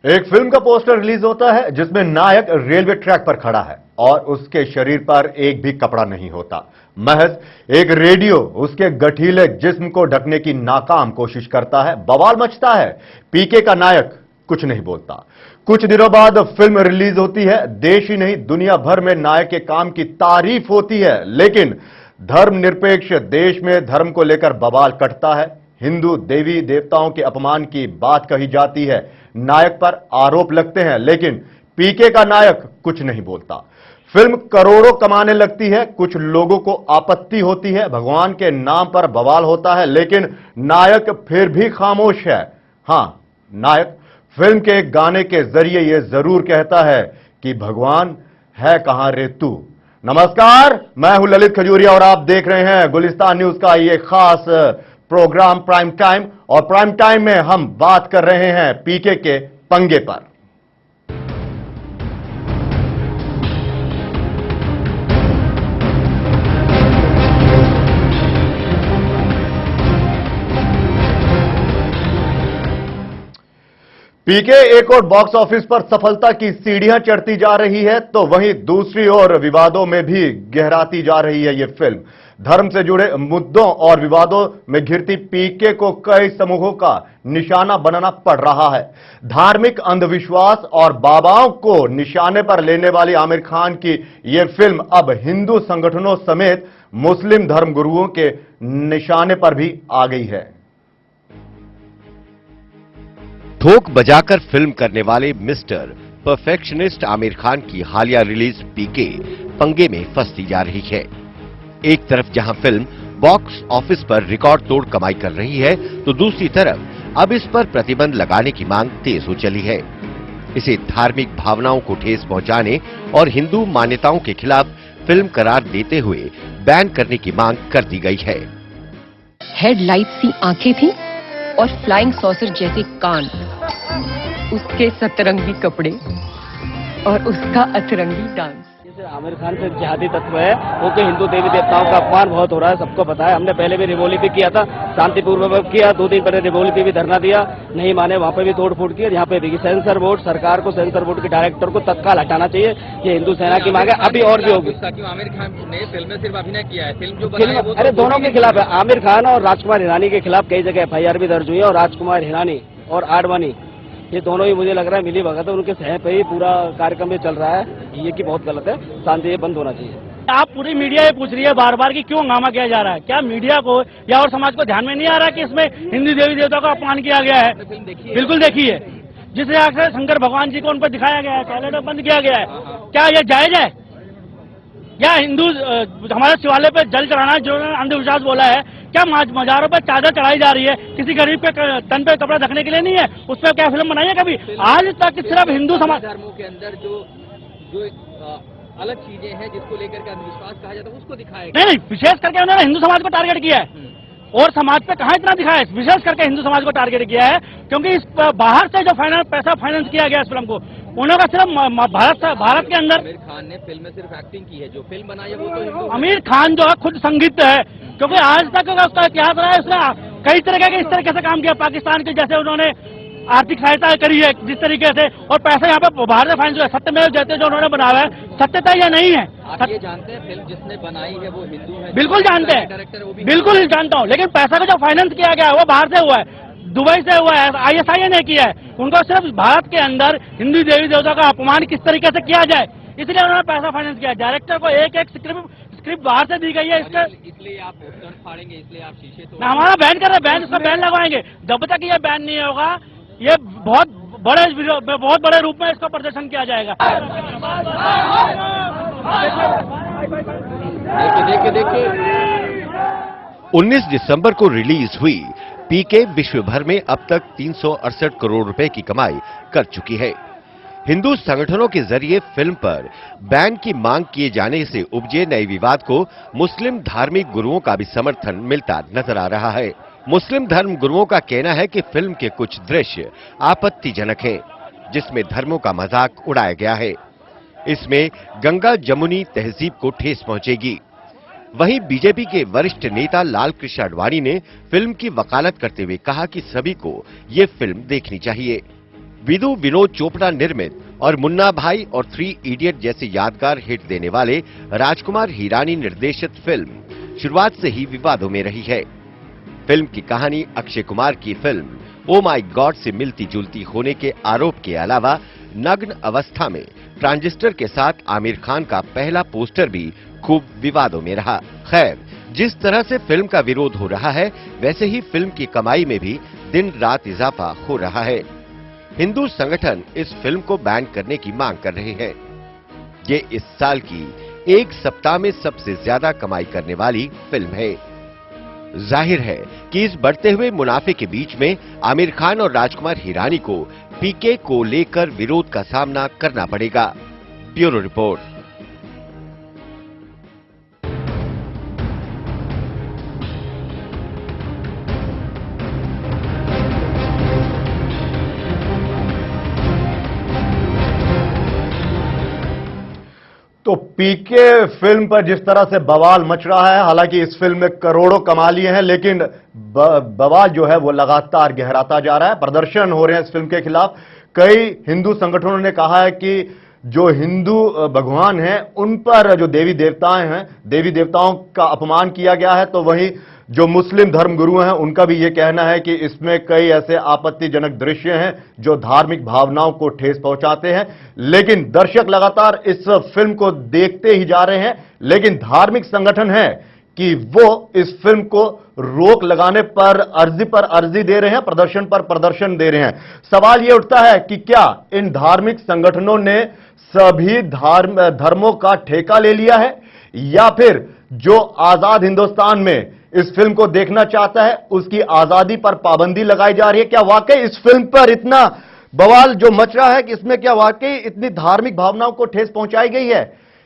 एक फिल्म का poster release होता है जिसमें नायक रेलवे ट्रैक पर खड़ा है और उसके शरीर पर एक भी कपड़ा नहीं होता। महज एक रेडियो उसके गठीले जिस्म को ढकने की नाकाम कोशिश करता है। बवाल मचता है। पीके का नायक कुछ नहीं बोलता। कुछ दिनों बाद फिल्म रिलीज होती है। देश ही नहीं दुनिया भर में नायक के काम की तारीफ होती है, लेकिन धर्मनिरपेक्ष देश में धर्म को लेकर बवाल कटता है। हिंदू देवी देवताओं के अपमान की बात कही जाती है, नायक पर आरोप लगते हैं, लेकिन पीके का नायक कुछ नहीं बोलता। फिल्म करोड़ों कमाने लगती है, कुछ लोगों को आपत्ति होती है, भगवान के नाम पर बवाल होता है, लेकिन नायक फिर भी खामोश है। हां, नायक फिल्म के एक गाने के जरिए यह जरूर कहता है कि भगवान है कहां रे तू। नमस्कार, मैं हूं ललित खजूरिया और आप देख रहे हैं गुलिस्तान न्यूज का ये खास प्रोग्राम प्राइम टाइम। और प्राइम टाइम में हम बात कर रहे हैं पीके के पंगे पर। पीके एक और बॉक्स ऑफिस पर सफलता की सीढ़ियां चढ़ती जा रही है, तो वहीं दूसरी ओर विवादों में भी गहराती जा रही है यह फिल्म। धर्म से जुड़े मुद्दों और विवादों में घिरती पीके को कई समूहों का निशाना बनाना पड़ रहा है। धार्मिक अंधविश्वास और बाबाओं को निशाने पर लेने वाली आमिर खान की यह फिल्म अब हिंदू संगठनों समेत मुस्लिम धर्मगुरुओं के निशाने पर भी आ गई है। ठोक बजाकर फिल्म करने वाले मिस्टर परफेक्शनिस्ट आमिर खान की हालिया रिलीज पीके पंगे में फंसती जा रही है। एक तरफ जहां फिल्म बॉक्स ऑफिस पर रिकॉर्ड तोड़ कमाई कर रही है, तो दूसरी तरफ अब इस पर प्रतिबंध लगाने की मांग तेज हो चली है। इसे धार्मिक भावनाओं को ठेस पहुंचाने और हिंदू मान्यताओं के खिलाफ फिल्म करार देते हुए बैन करने की मांग कर दी गई है। हेडलाइट सी आंखें थी और फ्लाइंग सॉसर जैसे कान, उसके सतरंगी कपड़े और उसका अतरंगी डांस। आमिर खान से जिहादी तत्व है, वो तो हिंदू देवी देवताओं का अपमान बहुत हो रहा है, सबको पता है। हमने पहले भी रिवोली पे किया था, शांतिपूर्वक किया। 2 दिन पहले रिवोली पे भी धरना दिया, नहीं माने वहाँ पे भी तोड़ फोड़ किया। यहाँ पे भी सेंसर बोर्ड, सरकार को सेंसर बोर्ड के डायरेक्टर को तत्काल हटाना चाहिए। ये हिंदू सेना की मांग है, अभी और भी होगी। आमिर खान ने फिल्म में सिर्फ अभिनय किया है, फिल्म जो अरे दोनों के खिलाफ है। आमिर खान और राजकुमार हिरानी के खिलाफ कई जगह FIR भी दर्ज हुई है, और राजकुमार हिरानी और आडवाणी ये दोनों ही मुझे लग रहा है मिली भगत है, उनके सह पे ही पूरा कार्यक्रम ये चल रहा है। ये की बहुत गलत है, शांति ये बंद होना चाहिए। आप पूरी मीडिया ये पूछ रही है बार बार कि क्यों हंगामा किया जा रहा है। क्या मीडिया को या और समाज को ध्यान में नहीं आ रहा कि इसमें हिंदू देवी देवता का अपमान किया गया है? बिल्कुल देखिए, जिस हिसाब से शंकर भगवान जी को उन पर दिखाया गया है, टॉयलेट बंद किया गया है, क्या यह जायज है? या हिंदू हमारे शिवालय पे जल चढ़ाना जो अंधविश्वास बोला है, क्या मजारों पर चादर चढ़ाई जा रही है? किसी गरीब के तन पे कपड़ा ढकने के लिए नहीं है, उस पर क्या फिल्म बनाई है कभी? आज तक सिर्फ हिंदू समाज धर्मों के अंदर जो अलग चीजें हैं जिसको लेकर के अंधविश्वास कहा जाता है उसको दिखाया नहीं, विशेष करके उन्होंने हिंदू समाज को टारगेट किया है और समाज पे कहां इतना दिखाया है। विशेष करके हिंदू समाज को टारगेट किया है, क्योंकि इस बाहर से जो पैसा फाइनेंस किया गया इस फिल्म को, उन्होंने सिर्फ भारत के अंदर। आमिर खान ने फिल्म में सिर्फ एक्टिंग की है, जो फिल्म बनाई है वो तो हिंदू। आमिर खान जो है खुद संगीत है, क्योंकि आज तक उसका इतिहास रहा है, उसने कई तरह के इस तरीके से काम किया। पाकिस्तान के जैसे उन्होंने आर्थिक सहायता करी है जिस तरीके से, और पैसा यहाँ पे बाहर से फाइनेंस हुआ। सत्यमेव जयते जो उन्होंने बनाया है, सत्यता यह नहीं है। आप ये जानते हैं फिल्म जिसने बनाई है वो हिंदू है? बिल्कुल जानते हैं, बिल्कुल जानता हूँ, लेकिन पैसा का जो फाइनेंस किया गया है वो बाहर से हुआ है, दुबई से हुआ है, ISI ने किया है। उनको सिर्फ भारत के अंदर हिंदू देवी देवता का अपमान किस तरीके से किया जाए, इसलिए उन्होंने पैसा फाइनेंस किया। डायरेक्टर को एक एक स्क्रिप्ट बाहर से दी गई है। इसलिए आप पोस्टर फाड़ेंगे, इसलिए आप शीशे तो हमारा बैन कर रहे हैं, बैन उसका बैन लगवाएंगे। जब तक ये बैन नहीं होगा, ये बहुत बड़े रूप में इसका प्रदर्शन किया जाएगा। देखिए 19 दिसंबर को रिलीज हुई पीके विश्व भर में अब तक 368 करोड़ रुपए की कमाई कर चुकी है। हिंदू संगठनों के जरिए फिल्म पर बैन की मांग किए जाने से उपजे नए विवाद को मुस्लिम धार्मिक गुरुओं का भी समर्थन मिलता नजर आ रहा है। मुस्लिम धर्म गुरुओं का कहना है कि फिल्म के कुछ दृश्य आपत्तिजनक हैं, जिसमें धर्मों का मजाक उड़ाया गया है। इसमें गंगा जमुनी तहजीब को ठेस पहुंचेगी। वहीं बीजेपी के वरिष्ठ नेता लालकृष्ण आडवाणी ने फिल्म की वकालत करते हुए कहा कि सभी को ये फिल्म देखनी चाहिए। विदु विनोद चोपड़ा निर्मित और मुन्ना भाई और 3 इडियट जैसे यादगार हिट देने वाले राजकुमार हिरानी निर्देशित फिल्म शुरुआत से ही विवादों में रही है। फिल्म की कहानी अक्षय कुमार की फिल्म ओ माय गॉड से मिलती जुलती होने के आरोप के अलावा नग्न अवस्था में ट्रांजिस्टर के साथ आमिर खान का पहला पोस्टर भी खूब विवादों में रहा। खैर, जिस तरह से फिल्म का विरोध हो रहा है, वैसे ही फिल्म की कमाई में भी दिन रात इजाफा हो रहा है। हिंदू संगठन इस फिल्म को बैन करने की मांग कर रहे हैं। ये इस साल की एक सप्ताह में सबसे ज्यादा कमाई करने वाली फिल्म है। जाहिर है कि इस बढ़ते हुए मुनाफे के बीच में आमिर खान और राजकुमार हिरानी को पीके को लेकर विरोध का सामना करना पड़ेगा। Bureau report. तो पीके फिल्म पर जिस तरह से बवाल मच रहा है, हालांकि इस फिल्म में करोड़ों कमा लिए हैं, लेकिन बवाल जो है वो लगातार गहराता जा रहा है। प्रदर्शन हो रहे हैं इस फिल्म के खिलाफ। कई हिंदू संगठनों ने कहा है कि जो हिंदू भगवान हैं उन पर जो देवी देवताएं हैं, देवी देवताओं का अपमान किया गया है। तो वहीं जो मुस्लिम धर्मगुरु हैं उनका भी यह कहना है कि इसमें कई ऐसे आपत्तिजनक दृश्य हैं जो धार्मिक भावनाओं को ठेस पहुंचाते हैं। लेकिन दर्शक लगातार इस फिल्म को देखते ही जा रहे हैं। लेकिन धार्मिक संगठन है कि वो इस फिल्म को रोक लगाने पर अर्जी दे रहे हैं, प्रदर्शन पर प्रदर्शन दे रहे हैं। सवाल यह उठता है कि क्या इन धार्मिक संगठनों ने सभी धर्मों का ठेका ले लिया है, या फिर जो आजाद हिंदुस्तान में इस फिल्म को देखना चाहता है उसकी आजादी पर पाबंदी लगाई जा रही है? क्या वाकई इस फिल्म पर इतना बवाल जो मच रहा है कि इसमें क्या वाकई इतनी धार्मिक भावनाओं को ठेस पहुंचाई गई है?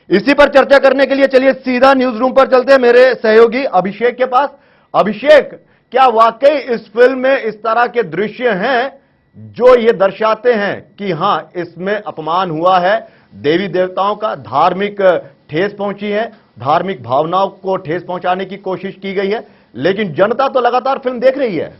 इसी पर चर्चा करने के लिए चलिए सीधा न्यूज रूम पर चलते हैं, मेरे सहयोगी अभिषेक के पास। अभिषेक, क्या वाकई इस फिल्म में इस तरह के दृश्य हैं जो ये दर्शाते हैं कि हां, इसमें अपमान हुआ है, देवी देवताओं का धार्मिक ठेस पहुंची है, धार्मिक भावनाओं को ठेस पहुंचाने की कोशिश की गई है, लेकिन जनता तो लगातार फिल्म देख रही है?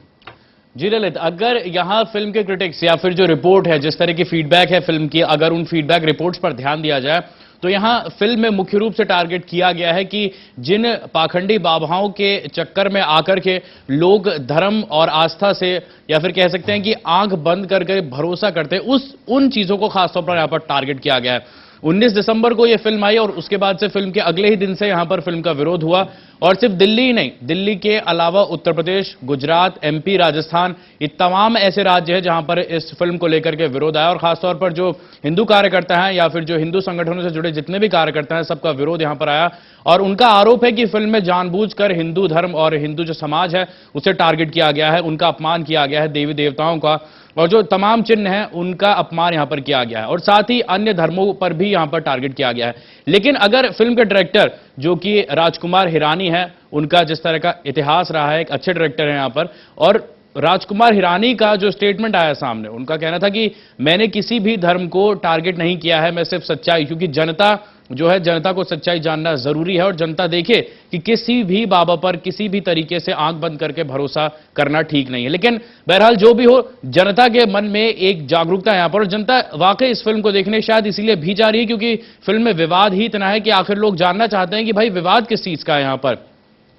जी ललित, अगर यहां फिल्म के क्रिटिक्स या फिर जो रिपोर्ट है, जिस तरह की फीडबैक है फिल्म की, अगर उन फीडबैक रिपोर्ट्स पर ध्यान दिया जाए तो यहां फिल्म में मुख्य रूप से टारगेट किया गया है कि जिन पाखंडी बाबाओं के चक्कर में आकर के लोग धर्म और आस्था से, या फिर कह सकते हैं कि आंख बंद करके भरोसा करते हैं, उन चीजों को खासतौर पर यहां पर टारगेट किया गया है। 19 दिसंबर को यह फिल्म आई और उसके बाद से फिल्म के अगले ही दिन से यहां पर फिल्म का विरोध हुआ। और सिर्फ दिल्ली ही नहीं, दिल्ली के अलावा उत्तर प्रदेश, गुजरात, एमपी, राजस्थान, ये तमाम ऐसे राज्य हैं जहां पर इस फिल्म को लेकर के विरोध आया। और खासतौर पर जो हिंदू कार्यकर्ता हैं या फिर जो हिंदू संगठनों से जुड़े जितने भी कार्यकर्ता हैं, सबका विरोध यहां पर आया। और उनका आरोप है कि फिल्म में जानबूझकर हिंदू धर्म और हिंदू जो समाज है उसे टारगेट किया गया है, उनका अपमान किया गया है, देवी देवताओं का और जो तमाम चिन्ह हैं उनका अपमान यहां पर किया गया है, और साथ ही अन्य धर्मों पर भी यहां पर टारगेट किया गया है। लेकिन अगर फिल्म के डायरेक्टर जो कि राजकुमार हिरानी है, उनका जिस तरह का इतिहास रहा है, एक अच्छे डायरेक्टर है यहां पर, और राजकुमार हिरानी का जो स्टेटमेंट आया सामने, उनका कहना था कि मैंने किसी भी धर्म को टारगेट नहीं किया है, मैं सिर्फ सच्चाई, क्योंकि जनता जो है, जनता को सच्चाई जानना जरूरी है और जनता देखे कि किसी भी बाबा पर किसी भी तरीके से आंख बंद करके भरोसा करना ठीक नहीं है। लेकिन बहरहाल जो भी हो, जनता के मन में एक जागरूकता है यहां पर, और जनता वाकई इस फिल्म को देखने शायद इसीलिए भी जा रही है क्योंकि फिल्म में विवाद ही इतना है कि आखिर लोग जानना चाहते हैं कि भाई विवाद किस चीज का है। यहां पर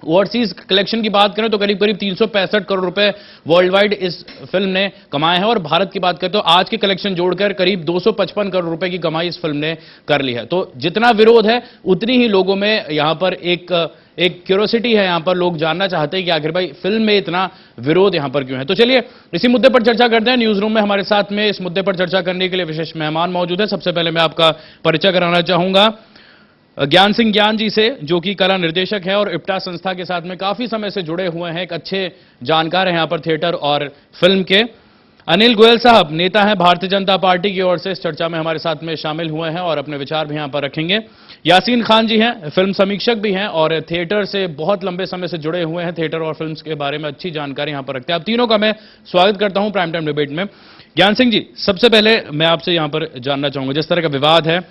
ओवरसीज कलेक्शन की बात करें तो करीब करीब 365 करोड़ रुपए वर्ल्ड वाइड इस फिल्म ने कमाए हैं, और भारत की बात करें तो आज के कलेक्शन जोड़कर करीब 255 करोड़ रुपए की कमाई इस फिल्म ने कर ली है। तो जितना विरोध है उतनी ही लोगों में यहां पर एक क्यूरोसिटी है, यहां पर लोग जानना चाहते हैं कि आखिर भाई फिल्म में इतना विरोध यहां पर क्यों है। तो चलिए इसी मुद्दे पर चर्चा करते हैं। न्यूज रूम में हमारे साथ में इस मुद्दे पर चर्चा करने के लिए विशेष मेहमान मौजूद है। सबसे पहले मैं आपका परिचय कराना चाहूंगा ज्ञान सिंह ज्ञान जी से, जो कि कला निर्देशक है और इप्टा संस्था के साथ में काफी समय से जुड़े हुए हैं, एक अच्छे जानकार हैं यहां पर थिएटर और फिल्म के। अनिल गोयल साहब नेता हैं भारतीय जनता पार्टी की ओर से, इस चर्चा में हमारे साथ में शामिल हुए हैं और अपने विचार भी यहां पर रखेंगे। यासीन खान जी हैं, फिल्म समीक्षक भी हैं और थिएटर से बहुत लंबे समय से जुड़े हुए हैं, थिएटर और फिल्म के बारे में अच्छी जानकारी यहां पर रखते हैं। आप तीनों का मैं स्वागत करता हूं प्राइम टाइम डिबेट में। ज्ञान सिंह जी, सबसे पहले मैं आपसे यहां पर जानना चाहूंगा, जिस तरह का विवाद है,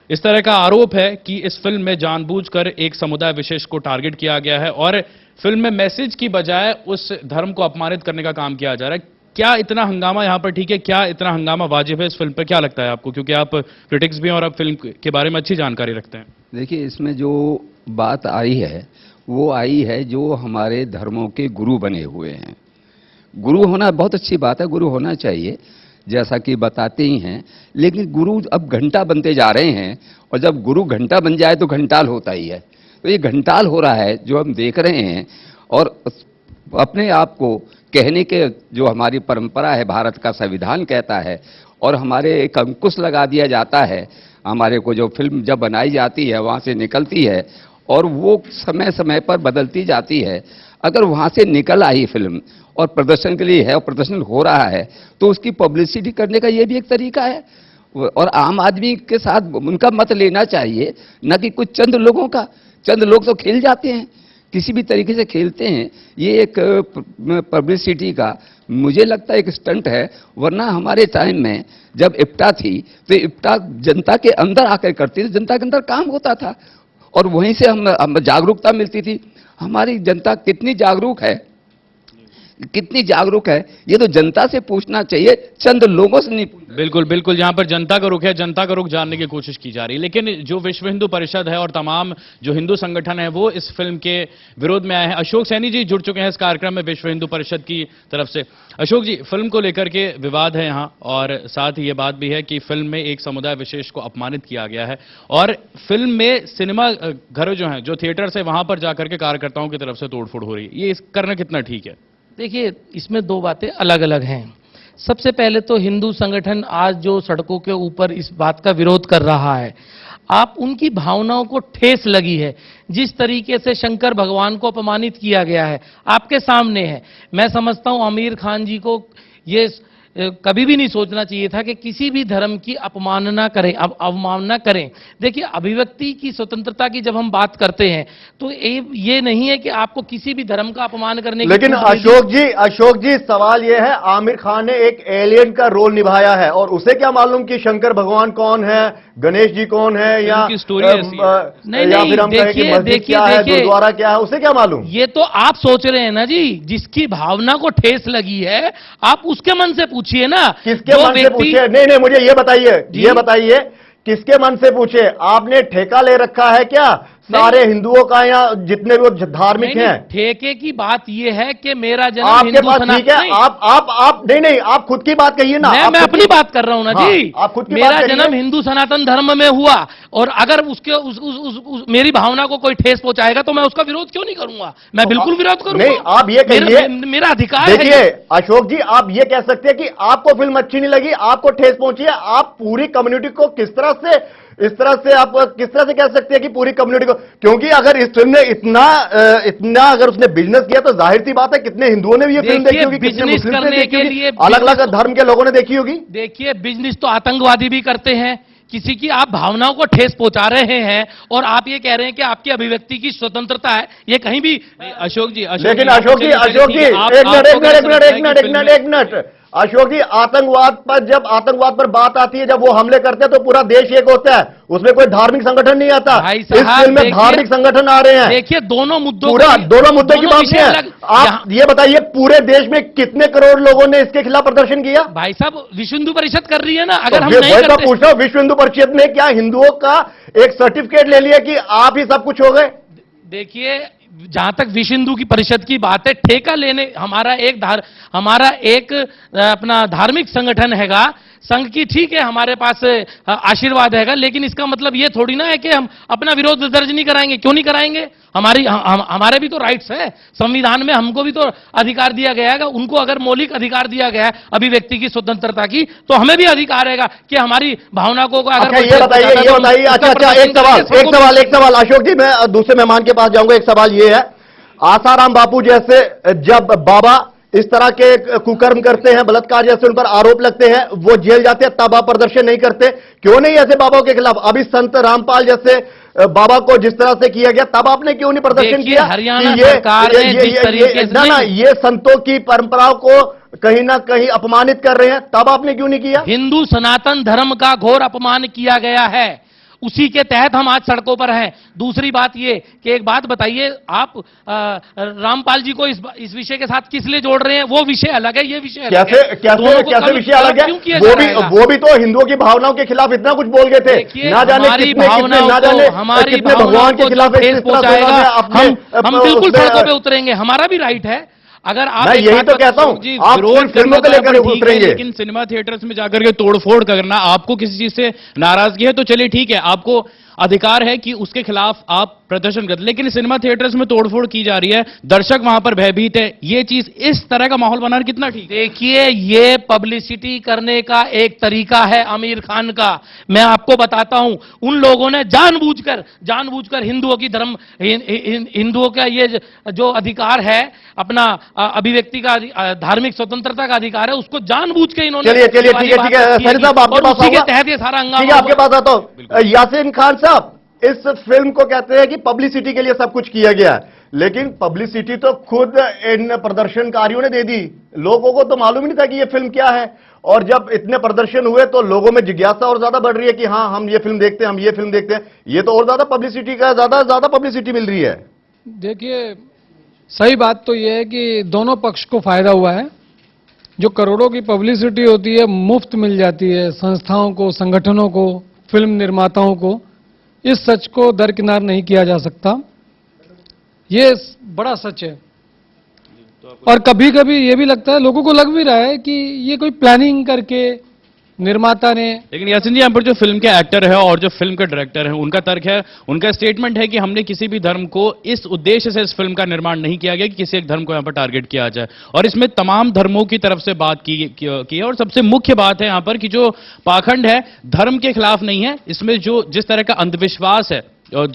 इस तरह का आरोप है कि इस फिल्म में जानबूझकर एक समुदाय विशेष को टारगेट किया गया है और फिल्म में मैसेज की बजाय उस धर्म को अपमानित करने का काम किया जा रहा है, क्या इतना हंगामा यहाँ पर ठीक है, क्या इतना हंगामा वाजिब है इस फिल्म पर, क्या लगता है आपको, क्योंकि आप क्रिटिक्स भी हैं और आप फिल्म के बारे में अच्छी जानकारी रखते हैं? देखिए, इसमें जो बात आई है वो आई है जो हमारे धर्मों के गुरु बने हुए हैं। गुरु होना बहुत अच्छी बात है, गुरु होना चाहिए जैसा कि बताते ही हैं, लेकिन गुरु अब घंटा बनते जा रहे हैं, और जब गुरु घंटा बन जाए तो घंटाल होता ही है। तो ये घंटाल हो रहा है जो हम देख रहे हैं, और अपने आप को कहने के जो हमारी परंपरा है, भारत का संविधान कहता है, और हमारे एक अंकुश लगा दिया जाता है, हमारे को जो फिल्म जब बनाई जाती है वहाँ से निकलती है और वो समय समय पर बदलती जाती है। अगर वहाँ से निकल आई फिल्म और प्रदर्शन के लिए है और प्रदर्शन हो रहा है तो उसकी पब्लिसिटी करने का ये भी एक तरीका है, और आम आदमी के साथ उनका मत लेना चाहिए, न कि कुछ चंद लोगों का। चंद लोग तो खेल जाते हैं, किसी भी तरीके से खेलते हैं। ये एक पब्लिसिटी का मुझे लगता है एक स्टंट है, वरना हमारे टाइम में जब इप्टा थी तो इप्टा जनता के अंदर आकर करती थी, जनता के अंदर काम होता था और वहीं से हम जागरूकता मिलती थी। हमारी जनता कितनी जागरूक है, कितनी जागरूक है, ये तो जनता से पूछना चाहिए, चंद लोगों से नहीं। बिल्कुल बिल्कुल, यहाँ पर जनता का रुख है, जनता का रुख जानने की कोशिश की जा रही है। लेकिन जो विश्व हिंदू परिषद है और तमाम जो हिंदू संगठन है वो इस फिल्म के विरोध में आए हैं। अशोक सैनी जी जुड़ चुके हैं इस कार्यक्रम में विश्व हिंदू परिषद की तरफ से। अशोक जी, फिल्म को लेकर के विवाद है यहाँ, और साथ ही ये बात भी है कि फिल्म में एक समुदाय विशेष को अपमानित किया गया है, और फिल्म में सिनेमा घर जो हैं, जो थिएटर्स है, वहां पर जाकर के कार्यकर्ताओं की तरफ से तोड़फोड़ हो रही है। ये करना कितना ठीक है? देखिए, इसमें दो बातें अलग अलग हैं। सबसे पहले तो हिंदू संगठन आज जो सड़कों के ऊपर इस बात का विरोध कर रहा है, आप उनकी भावनाओं को ठेस लगी है। जिस तरीके से शंकर भगवान को अपमानित किया गया है आपके सामने है। मैं समझता हूं आमिर खान जी को ये कभी भी नहीं सोचना चाहिए था कि किसी भी धर्म की अवमानना करें। देखिए, अभिव्यक्ति की स्वतंत्रता की जब हम बात करते हैं तो ये नहीं है कि आपको किसी भी धर्म का अपमान करने की। लेकिन अशोक जी सवाल ये है, आमिर खान ने एक एलियन का रोल निभाया है और उसे क्या मालूम कि शंकर भगवान कौन है, गणेश जी कौन है, या स्टोरी गुरुद्वारा क्या है, उसे क्या मालूम? ये तो आप सोच रहे हैं ना जी, जिसकी भावना को ठेस लगी है आप उसके मन से पूछिए ना। किसके मन से पूछे? नहीं, मुझे ये बताइए किसके मन से पूछे? आपने ठेका ले रखा है क्या सारे हिंदुओं का, या जितने भी धार्मिक हैं? ठेके की बात यह है कि मेरा जन्म आपके पास ठीक है, आप नहीं, आप खुद की बात कहिए ना। मैं अपनी बात कर रहा हूं ना जी। आप खुद की मेरा जन्म हिंदू सनातन धर्म में हुआ, और अगर उसके मेरी भावना को कोई ठेस पहुंचाएगा तो मैं उसका विरोध क्यों नहीं करूंगा? मैं बिल्कुल विरोध करूंगा। नहीं, आप ये कहिए, मेरा अधिकार है। देखिए अशोक जी, आप ये कह सकते हैं कि आपको फिल्म अच्छी नहीं लगी, आपको ठेस पहुंची है। आप पूरी कम्युनिटी को इस तरह से आप किस तरह से कह सकते हैं कि पूरी कम्युनिटी को? क्योंकि अगर इस फिल्म ने इतना अगर उसने बिजनेस किया तो जाहिर सी बात है कितने हिंदुओं ने भी ये फिल्म देखी होगी, कितने मुस्लिम ने देखी होगी, अलग अलग धर्म के लोगों ने देखी होगी। देखिए, बिजनेस तो आतंकवादी भी करते हैं। किसी की आप भावनाओं को ठेस पहुंचा रहे हैं और आप ये कह रहे हैं कि आपकी अभिव्यक्ति की स्वतंत्रता है, ये कहीं भी। अशोक जी, लेकिन अशोक जी एक मिनट अशोक जी, जब आतंकवाद पर बात आती है, जब वो हमले करते हैं तो पूरा देश एक होता है, उसमें कोई धार्मिक संगठन नहीं आता। इस फिल्म में धार्मिक संगठन आ रहे हैं। देखिए, दोनों मुद्दों की बात नहीं है। आप ये बताइए, पूरे देश में कितने करोड़ लोगों ने इसके खिलाफ प्रदर्शन किया? भाई साहब, विश्व हिंदू परिषद कर रही है ना। अगर हम नहीं करते, पूछ रहा हूं, विश्व हिंदू परिषद ने क्या हिंदुओं का एक सर्टिफिकेट ले लिया कि आप ही सब कुछ हो गए? देखिए, जहां तक विश्व हिंदू की परिषद की बात है, ठेका लेने हमारा एक अपना धार्मिक संगठन हैगा, संघ की, ठीक है, हमारे पास आशीर्वाद हैगा, लेकिन इसका मतलब ये थोड़ी ना है कि हम अपना विरोध दर्ज नहीं कराएंगे। क्यों नहीं कराएंगे? हमारे भी तो राइट्स है, संविधान में हमको भी तो अधिकार दिया गया है। उनको अगर मौलिक अधिकार दिया गया है अभिव्यक्ति की स्वतंत्रता की, तो हमें भी अधिकार है कि हमारी भावना को अगर ये बताइए। अच्छा, एक सवाल अशोक जी, मैं दूसरे मेहमान के पास जाऊंगा। एक सवाल ये है, आसाराम बापू जैसे जब बाबा इस तरह के कुकर्म करते हैं, बलात्कार जैसे उन पर आरोप लगते हैं, वो जेल जाते हैं, तब आप प्रदर्शन नहीं करते? क्यों नहीं ऐसे बाबाओं के खिलाफ? अभी संत रामपाल जैसे बाबा को जिस तरह से किया गया, तब आपने क्यों नहीं प्रदर्शन किया? हरियाणा सरकार ने जिस तरीके से ये संतों की परंपराओं को कहीं ना कहीं अपमानित कर रहे हैं, तब आपने क्यों नहीं किया? हिंदू सनातन धर्म का घोर अपमान किया गया है, उसी के तहत हम आज सड़कों पर हैं। दूसरी बात ये कि एक बात बताइए, आप रामपाल जी को इस विषय के साथ किस लिए जोड़ रहे हैं? वो विषय अलग है, ये विषय अलग है। कैसे विषय अलग है? वो भी तो हिंदुओं की भावनाओं के खिलाफ इतना कुछ बोल गए थे, ना जाने हमारी कितने भगवान के खिलाफ हम बिल्कुल सड़कों पे उतरेंगे, हमारा भी राइट है। अगर आप मैं यही तो कहता हूं, आप विरोध फिल्मों को लेकर उतरेंगे, लेकिन सिनेमा थिएटर्स में जाकर के तोड़फोड़ करना, आपको किसी चीज से नाराजगी है तो चलिए ठीक है, आपको अधिकार है कि उसके खिलाफ आप प्रदर्शन करते, लेकिन सिनेमा थिएटर्स में तोड़फोड़ की जा रही है, दर्शक वहां पर भयभीत है, ये चीज इस तरह का माहौल बनाना कितना ठीक? देखिए, ये पब्लिसिटी करने का एक तरीका है आमिर खान का। मैं आपको बताता हूं, उन लोगों ने जानबूझकर हिंदुओं की हिंदुओं का ये जो अधिकार है, अपना अभिव्यक्ति का, धार्मिक स्वतंत्रता का अधिकार है, उसको जानबूझ के इन्होंने चलिए ठीक है सर साहब, आपके पास उसी के तहत ये सारा हंगामा, आपके पास आता हूं। यासीन खान साहब, इस फिल्म को कहते हैं कि पब्लिसिटी के लिए सब कुछ किया गया है, लेकिन पब्लिसिटी तो खुद इन प्रदर्शनकारियों ने दे दी। लोगों को तो मालूम ही नहीं था कि ये फिल्म क्या है, और जब इतने प्रदर्शन हुए तो लोगों में जिज्ञासा और ज्यादा बढ़ रही है कि हाँ, हम ये फिल्म देखते हैं, हम ये फिल्म देखते हैं। ये तो और ज्यादा पब्लिसिटी का ज्यादा पब्लिसिटी मिल रही है। देखिए, सही बात तो यह है कि दोनों पक्ष को फायदा हुआ है। जो करोड़ों की पब्लिसिटी होती है, मुफ्त मिल जाती है संस्थाओं को, संगठनों को, फिल्म निर्माताओं को। इस सच को दरकिनार नहीं किया जा सकता, ये बड़ा सच है। और कभी कभी ये भी लगता है, लोगों को लग भी रहा है कि ये कोई प्लानिंग करके निर्माता ने। लेकिन यासीन जी, यहाँ पर जो फिल्म के एक्टर है और जो फिल्म के डायरेक्टर है, उनका तर्क है, उनका स्टेटमेंट है कि हमने किसी भी धर्म को इस उद्देश्य से इस फिल्म का निर्माण नहीं किया गया कि किसी एक धर्म को यहाँ पर टारगेट किया जाए, और इसमें तमाम धर्मों की तरफ से बात की है। और सबसे मुख्य बात है यहाँ पर कि जो पाखंड है धर्म के खिलाफ नहीं है, इसमें जो जिस तरह का अंधविश्वास है और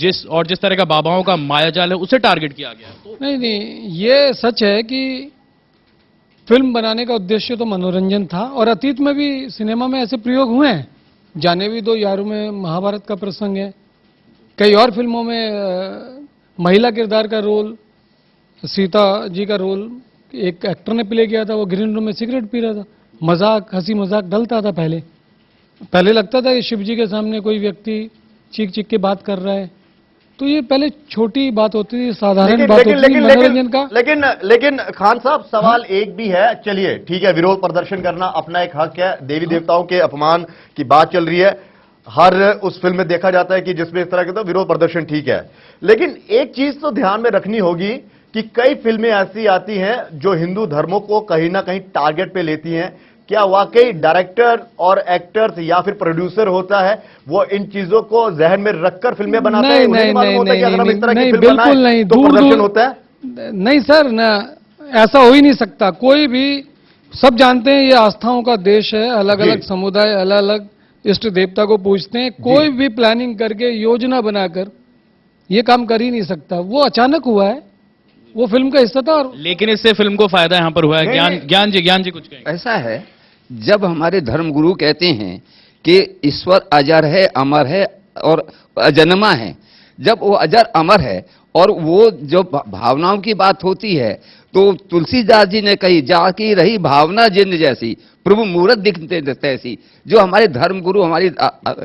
जिस तरह का बाबाओं का मायाजाल है, उसे टारगेट किया गया। नहीं, ये सच है कि फिल्म बनाने का उद्देश्य तो मनोरंजन था, और अतीत में भी सिनेमा में ऐसे प्रयोग हुए हैं। जाने भी दो यारों में महाभारत का प्रसंग है, कई और फिल्मों में महिला किरदार का रोल, सीता जी का रोल एक एक्टर ने प्ले किया था, वो ग्रीन रूम में सिगरेट पी रहा था, मजाक, हंसी मजाक डलता था। पहले लगता था कि शिव जी के सामने कोई व्यक्ति चीख चीख के बात कर रहा है, तो ये पहले छोटी बात होती थी, साधारण बात होती थी मनोरंजन का। लेकिन खान साहब, सवाल एक भी है, चलिए ठीक है, विरोध प्रदर्शन करना अपना एक हक है, देवी देवताओं के अपमान की बात चल रही है, हर उस फिल्म में देखा जाता है कि जिसमें इस तरह के, तो विरोध प्रदर्शन ठीक है। लेकिन एक चीज तो ध्यान में रखनी होगी कि कई फिल्में ऐसी आती हैं जो हिंदू धर्मों को कहीं ना कहीं टारगेट पे लेती हैं। क्या वाकई डायरेक्टर और एक्टर्स या फिर प्रोड्यूसर होता है वो इन चीजों को जहन में रखकर फिल्में बनाते हैं? बिल्कुल नहीं, तो प्रदर्शन होता है। नहीं सर, ना, ऐसा हो ही नहीं सकता। कोई भी, सब जानते हैं ये आस्थाओं का देश है, अलग अलग समुदाय अलग अलग इष्ट देवता को पूजते हैं। कोई भी प्लानिंग करके, योजना बनाकर ये काम कर ही नहीं सकता। वो अचानक हुआ है, वो फिल्म का हिस्सा था। लेकिन इससे फिल्म को फायदा यहां पर हुआ है। ज्ञान जी कुछ कहेंगे? ऐसा है, जब हमारे धर्मगुरु कहते हैं कि ईश्वर अजर है, अमर है और अजन्मा है, जब वो अजर अमर है और वो जो भावनाओं की बात होती है, तो तुलसीदास जी ने कही, जाकी रही भावना जिन जैसी प्रभु मूरत दिखते तैसी। जो हमारे धर्मगुरु, हमारी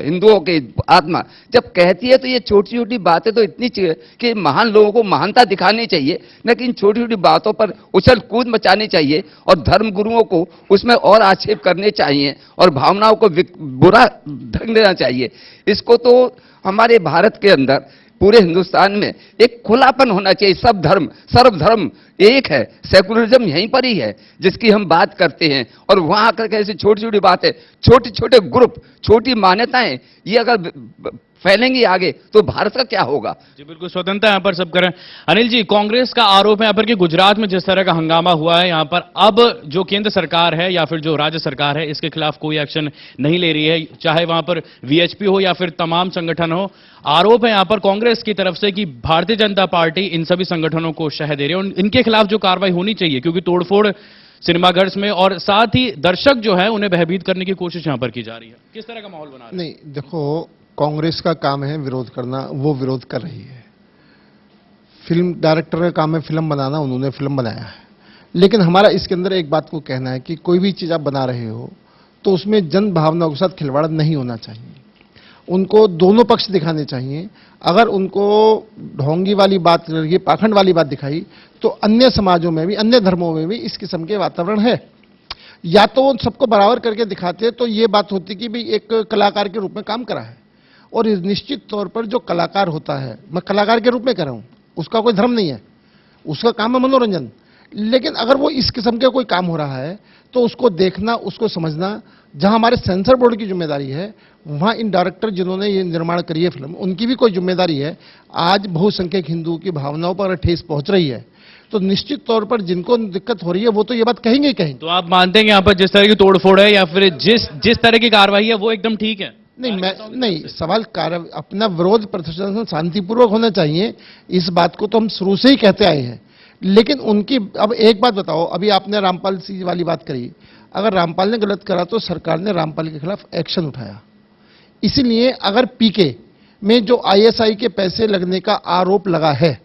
हिंदुओं की आत्मा जब कहती है, तो ये छोटी छोटी बातें तो इतनी कि महान लोगों को महानता दिखानी चाहिए, लेकिन छोटी छोटी बातों पर उछल कूद मचानी चाहिए और धर्मगुरुओं को उसमें और आक्षेप करने चाहिए और भावनाओं को बुरा ढंग देना चाहिए। इसको तो हमारे भारत के अंदर, पूरे हिंदुस्तान में एक खुलापन होना चाहिए। सब धर्म, सर्वधर्म एक है, सेकुलरिज्म यहीं पर ही है जिसकी हम बात करते हैं। और वहां आकर के ऐसी छोटी छोटी बातें, छोटे छोटे ग्रुप, छोटी मान्यताएं, ये अगर फैलेंगी आगे तो भारत का क्या होगा? जी बिल्कुल, स्वतंत्रता यहाँ पर सब करें। अनिल जी, कांग्रेस का आरोप है यहाँ पर कि गुजरात में जिस तरह का हंगामा हुआ है, यहाँ पर अब जो केंद्र सरकार है या फिर जो राज्य सरकार है, इसके खिलाफ कोई एक्शन नहीं ले रही है, चाहे वहां पर वीएचपी हो या फिर तमाम संगठन हो। आरोप है यहाँ पर कांग्रेस की तरफ से कि भारतीय जनता पार्टी इन सभी संगठनों को शह दे रही है और इनके खिलाफ जो कार्रवाई होनी चाहिए, क्योंकि तोड़फोड़ सिनेमाघर में और साथ ही दर्शक जो है उन्हें भयभीत करने की कोशिश यहां पर की जा रही है। किस तरह का माहौल बना रही है? नहीं, देखो, कांग्रेस का काम है विरोध करना, वो विरोध कर रही है। फिल्म डायरेक्टर का काम है फिल्म बनाना, उन्होंने फिल्म बनाया है। लेकिन हमारा इसके अंदर एक बात को कहना है कि कोई भी चीज़ आप बना रहे हो तो उसमें जन भावनाओं के साथ खिलवाड़ नहीं होना चाहिए। उनको दोनों पक्ष दिखाने चाहिए। अगर उनको ढोंगी वाली बात, ये पाखंड वाली बात दिखाई, तो अन्य समाजों में भी, अन्य धर्मों में भी इस किस्म के वातावरण है। या तो वो सबको बराबर करके दिखाते तो ये बात होती कि भाई एक कलाकार के रूप में काम करा है, और निश्चित तौर पर जो कलाकार होता है, मैं कलाकार के रूप में कह रहा हूं, उसका कोई धर्म नहीं है, उसका काम है मनोरंजन। लेकिन अगर वो इस किस्म का कोई काम हो रहा है तो उसको देखना, उसको समझना, जहां हमारे सेंसर बोर्ड की जिम्मेदारी है, वहां इन डायरेक्टर जिन्होंने ये निर्माण करी है फिल्म, उनकी भी कोई जिम्मेदारी है। आज बहुसंख्यक हिंदुओं की भावनाओं पर ठेस पहुंच रही है, तो निश्चित तौर पर जिनको दिक्कत हो रही है वो तो ये बात कहेंगे ही कहेंगे। तो आप मानते हैं कि यहाँ पर जिस तरह की तोड़फोड़ है या फिर जिस तरह की कार्रवाई है वो एकदम ठीक है? नहीं, सवाल अपना विरोध प्रदर्शन शांतिपूर्वक होना चाहिए, इस बात को तो हम शुरू से ही कहते आए हैं। लेकिन उनकी, अब एक बात बताओ, अभी आपने रामपाल सिंह वाली बात करी, अगर रामपाल ने गलत करा तो सरकार ने रामपाल के खिलाफ एक्शन उठाया। इसीलिए अगर पीके में जो आईएसआई के पैसे लगने का आरोप लगा है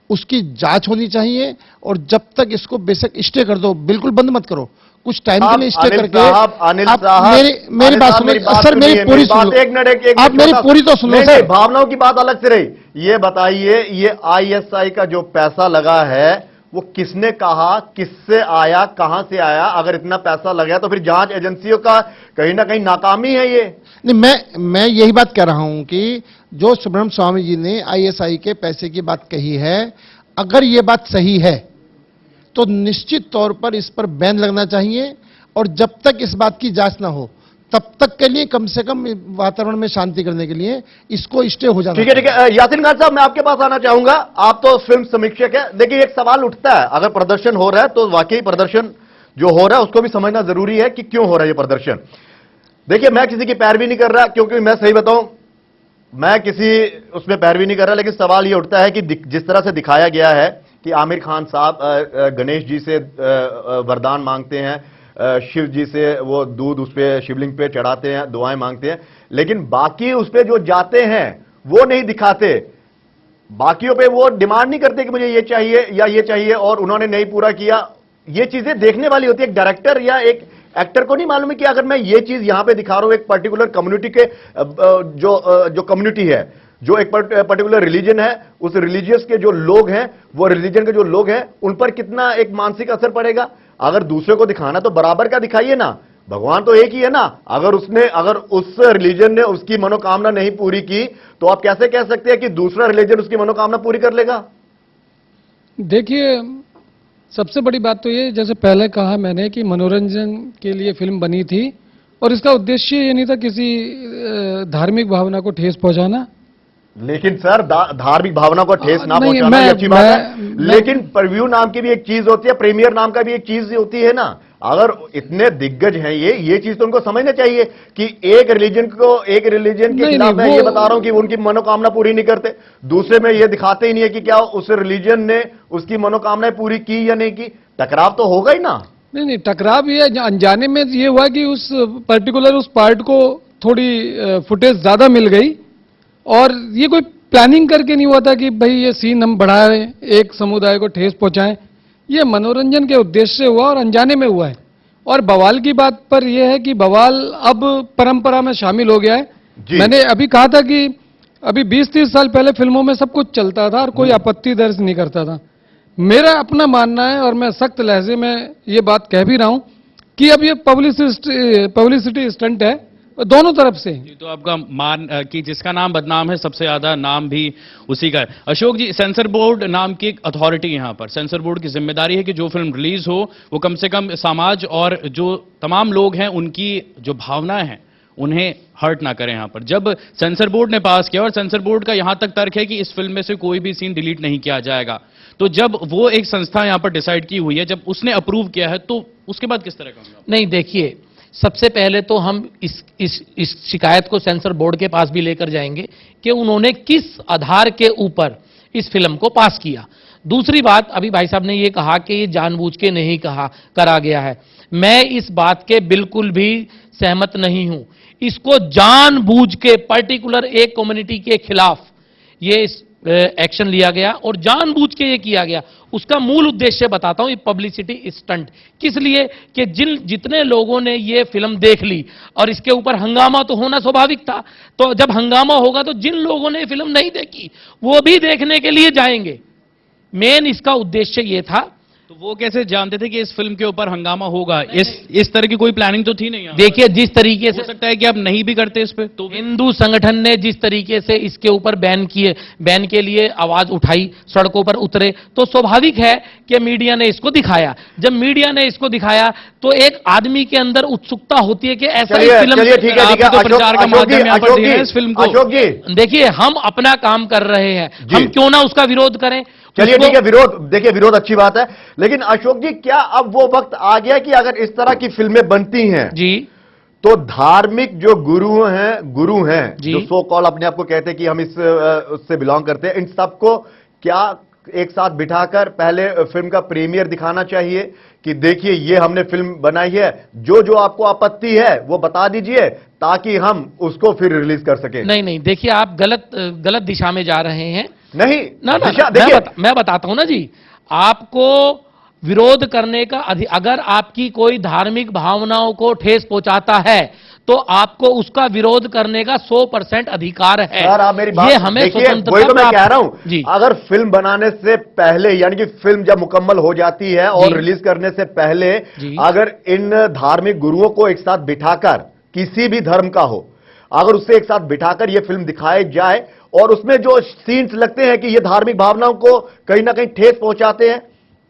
उसकी जांच होनी चाहिए, और जब तक इसको बेशक स्टे कर दो, बिल्कुल बंद मत करो, कुछ टाइम के लिए स्टे करके आप मेरी बात सुनो सर, मेरी पूरी सुनो, आप मेरी पूरी तो सुनो सर। भावनाओं की बात अलग से रही, ये बताइए ये आईएसआई का जो पैसा लगा है वो किसने कहा, किससे आया, कहां से आया? अगर इतना पैसा लगा तो फिर जांच एजेंसियों का कहीं ना कहीं नाकामी है ये। नहीं, मैं यही बात कह रहा हूं कि जो सुब्रह्मण्यम स्वामी जी ने आईएसआई के पैसे की बात कही है, अगर ये बात सही है तो निश्चित तौर पर इस पर बैन लगना चाहिए, और जब तक इस बात की जांच ना हो तब तक के लिए कम से कम वातावरण में शांति करने के लिए इसको स्टे हो जाना। ठीक है। यासीन खान साहब, मैं आपके पास आना चाहूंगा, आप तो फिल्म समीक्षक है। देखिए, एक सवाल उठता है, अगर प्रदर्शन हो रहा है तो वाकई प्रदर्शन जो हो रहा है उसको भी समझना जरूरी है कि क्यों हो रहा है ये प्रदर्शन। देखिए, मैं किसी की पैरवी नहीं कर रहा, क्योंकि मैं सही बताऊं, मैं किसी उसमें पैरवी नहीं कर रहा, लेकिन सवाल ये उठता है कि जिस तरह से दिखाया गया है कि आमिर खान साहब गणेश जी से वरदान मांगते हैं, शिव जी से वो दूध उस पे शिवलिंग पे चढ़ाते हैं, दुआएं मांगते हैं, लेकिन बाकी उस पे जो जाते हैं वो नहीं दिखाते, बाकियों पे वो डिमांड नहीं करते कि मुझे ये चाहिए या ये चाहिए, और उन्होंने नहीं पूरा किया। ये चीजें देखने वाली होती है। एक डायरेक्टर या एक एक्टर को नहीं मालूम है कि अगर मैं ये चीज यहां पे दिखा रहा हूं, एक पर्टिकुलर कम्युनिटी के जो कम्युनिटी है, जो एक पर्टिकुलर रिलीजन है, उस रिलीजियस के जो लोग हैं, वो रिलीजन के जो लोग हैं, उन पर कितना एक मानसिक असर पड़ेगा। अगर दूसरे को दिखाना तो बराबर का दिखाइए ना, भगवान तो एक ही है ना। अगर उस रिलीजन ने उसकी मनोकामना नहीं पूरी की तो आप कैसे कह सकते हैं कि दूसरा रिलीजन उसकी मनोकामना पूरी कर लेगा? देखिए, सबसे बड़ी बात तो ये, जैसे पहले कहा मैंने कि मनोरंजन के लिए फिल्म बनी थी, और इसका उद्देश्य ये नहीं था किसी धार्मिक भावना को ठेस पहुंचाना। लेकिन सर, धार्मिक भावना को ठेस ना पहुंचाना ये अच्छी बात है, लेकिन प्रीव्यू नाम की भी एक चीज होती है, प्रीमियर नाम का भी एक चीज होती है ना। अगर इतने दिग्गज हैं ये चीज तो उनको समझना चाहिए कि एक रिलीजन के खिलाफ मैं ये बता रहा हूं कि उनकी मनोकामना पूरी नहीं करते, दूसरे में ये दिखाते ही नहीं है कि क्या उस रिलीजन ने उसकी मनोकामनाएं पूरी की या नहीं की। टकराव तो होगा ही ना। नहीं, टकराव ये अनजाने में ये हुआ कि उस पर्टिकुलर उस पार्ट को थोड़ी फुटेज ज्यादा मिल गई, और ये कोई प्लानिंग करके नहीं हुआ था कि भाई ये सीन हम बढ़ाएं, एक समुदाय को ठेस पहुंचाएं। ये मनोरंजन के उद्देश्य से हुआ और अनजाने में हुआ है। और बवाल की बात पर यह है कि बवाल अब परंपरा में शामिल हो गया है। मैंने अभी कहा था कि अभी 20-30 साल पहले फिल्मों में सब कुछ चलता था और कोई आपत्ति दर्ज नहीं करता था। मेरा अपना मानना है, और मैं सख्त लहजे में ये बात कह भी रहा हूं, कि अब ये पब्लिसिटी स्टंट है दोनों तरफ से। तो आपका मान कि जिसका नाम बदनाम है, सबसे ज्यादा नाम भी उसी का है। अशोक जी, सेंसर बोर्ड नाम की एक अथॉरिटी यहां पर, सेंसर बोर्ड की जिम्मेदारी है कि जो फिल्म रिलीज हो वो कम से कम समाज और जो तमाम लोग हैं उनकी जो भावनाएं हैं उन्हें हर्ट ना करें। यहां पर जब सेंसर बोर्ड ने पास किया, और सेंसर बोर्ड का यहां तक तर्क है कि इस फिल्म में से कोई भी सीन डिलीट नहीं किया जाएगा, तो जब वो एक संस्था यहां पर डिसाइड की हुई है, जब उसने अप्रूव किया है, तो उसके बाद किस तरह का होगा? नहीं, देखिए, सबसे पहले तो हम इस शिकायत को सेंसर बोर्ड के पास भी लेकर जाएंगे कि उन्होंने किस आधार के ऊपर इस फिल्म को पास किया। दूसरी बात, अभी भाई साहब ने ये कहा कि ये जानबूझ के नहीं करा गया है, मैं इस बात के बिल्कुल भी सहमत नहीं हूं। इसको जानबूझ के पर्टिकुलर एक कम्युनिटी के खिलाफ ये एक्शन लिया गया और जानबूझ के ये किया गया। उसका मूल उद्देश्य बताता हूं, ये पब्लिसिटी स्टंट किस लिए कि जितने लोगों ने ये फिल्म देख ली और इसके ऊपर हंगामा तो होना स्वाभाविक था, तो जब हंगामा होगा तो जिन लोगों ने फिल्म नहीं देखी वो भी देखने के लिए जाएंगे। मेन इसका उद्देश्य ये था। तो वो कैसे जानते थे कि इस फिल्म के ऊपर हंगामा होगा? इस तरह की कोई प्लानिंग तो थी नहीं। देखिए जिस तरीके से हो सकता है कि आप नहीं भी करते इस पे, तो हिंदू संगठन ने जिस तरीके से इसके ऊपर बैन के लिए आवाज उठाई, सड़कों पर उतरे, तो स्वाभाविक है कि मीडिया ने इसको दिखाया। जब मीडिया ने इसको दिखाया तो एक आदमी के अंदर उत्सुकता होती है कि ऐसा ही फिल्म, प्रचार का माध्यम यहाँ पर दे रहे हैं इस फिल्म को। देखिए हम अपना काम कर रहे हैं, हम क्यों ना उसका विरोध करें। चलिए ठीक है, विरोध, देखिए विरोध अच्छी बात है, लेकिन अशोक जी क्या अब वो वक्त आ गया कि अगर इस तरह की फिल्में बनती हैं जी तो धार्मिक जो गुरु हैं जो सो कॉल अपने आप को कहते हैं कि हम इस उससे बिलोंग करते हैं, इन सबको क्या एक साथ बिठाकर पहले फिल्म का प्रीमियर दिखाना चाहिए कि देखिए ये हमने फिल्म बनाई है, जो आपको आपत्ति है वो बता दीजिए ताकि हम उसको फिर रिलीज कर सकें। नहीं, देखिए आप गलत दिशा में जा रहे हैं। नहीं ना मैं बताता हूं ना जी, आपको विरोध करने का अगर आपकी कोई धार्मिक भावनाओं को ठेस पहुंचाता है तो आपको उसका विरोध करने का 100% अधिकार है। सर आप मेरी बात, ये हमें स्वतंत्रता, वही तो मैं कह रहा हूं, अगर फिल्म बनाने से पहले यानी कि फिल्म जब मुकम्मल हो जाती है और रिलीज करने से पहले अगर इन धार्मिक गुरुओं को एक साथ बिठाकर, किसी भी धर्म का हो, अगर उससे एक साथ बिठाकर यह फिल्म दिखाई जाए और उसमें जो सीन्स लगते हैं कि ये धार्मिक भावनाओं को कहीं ना कहीं ठेस पहुंचाते हैं,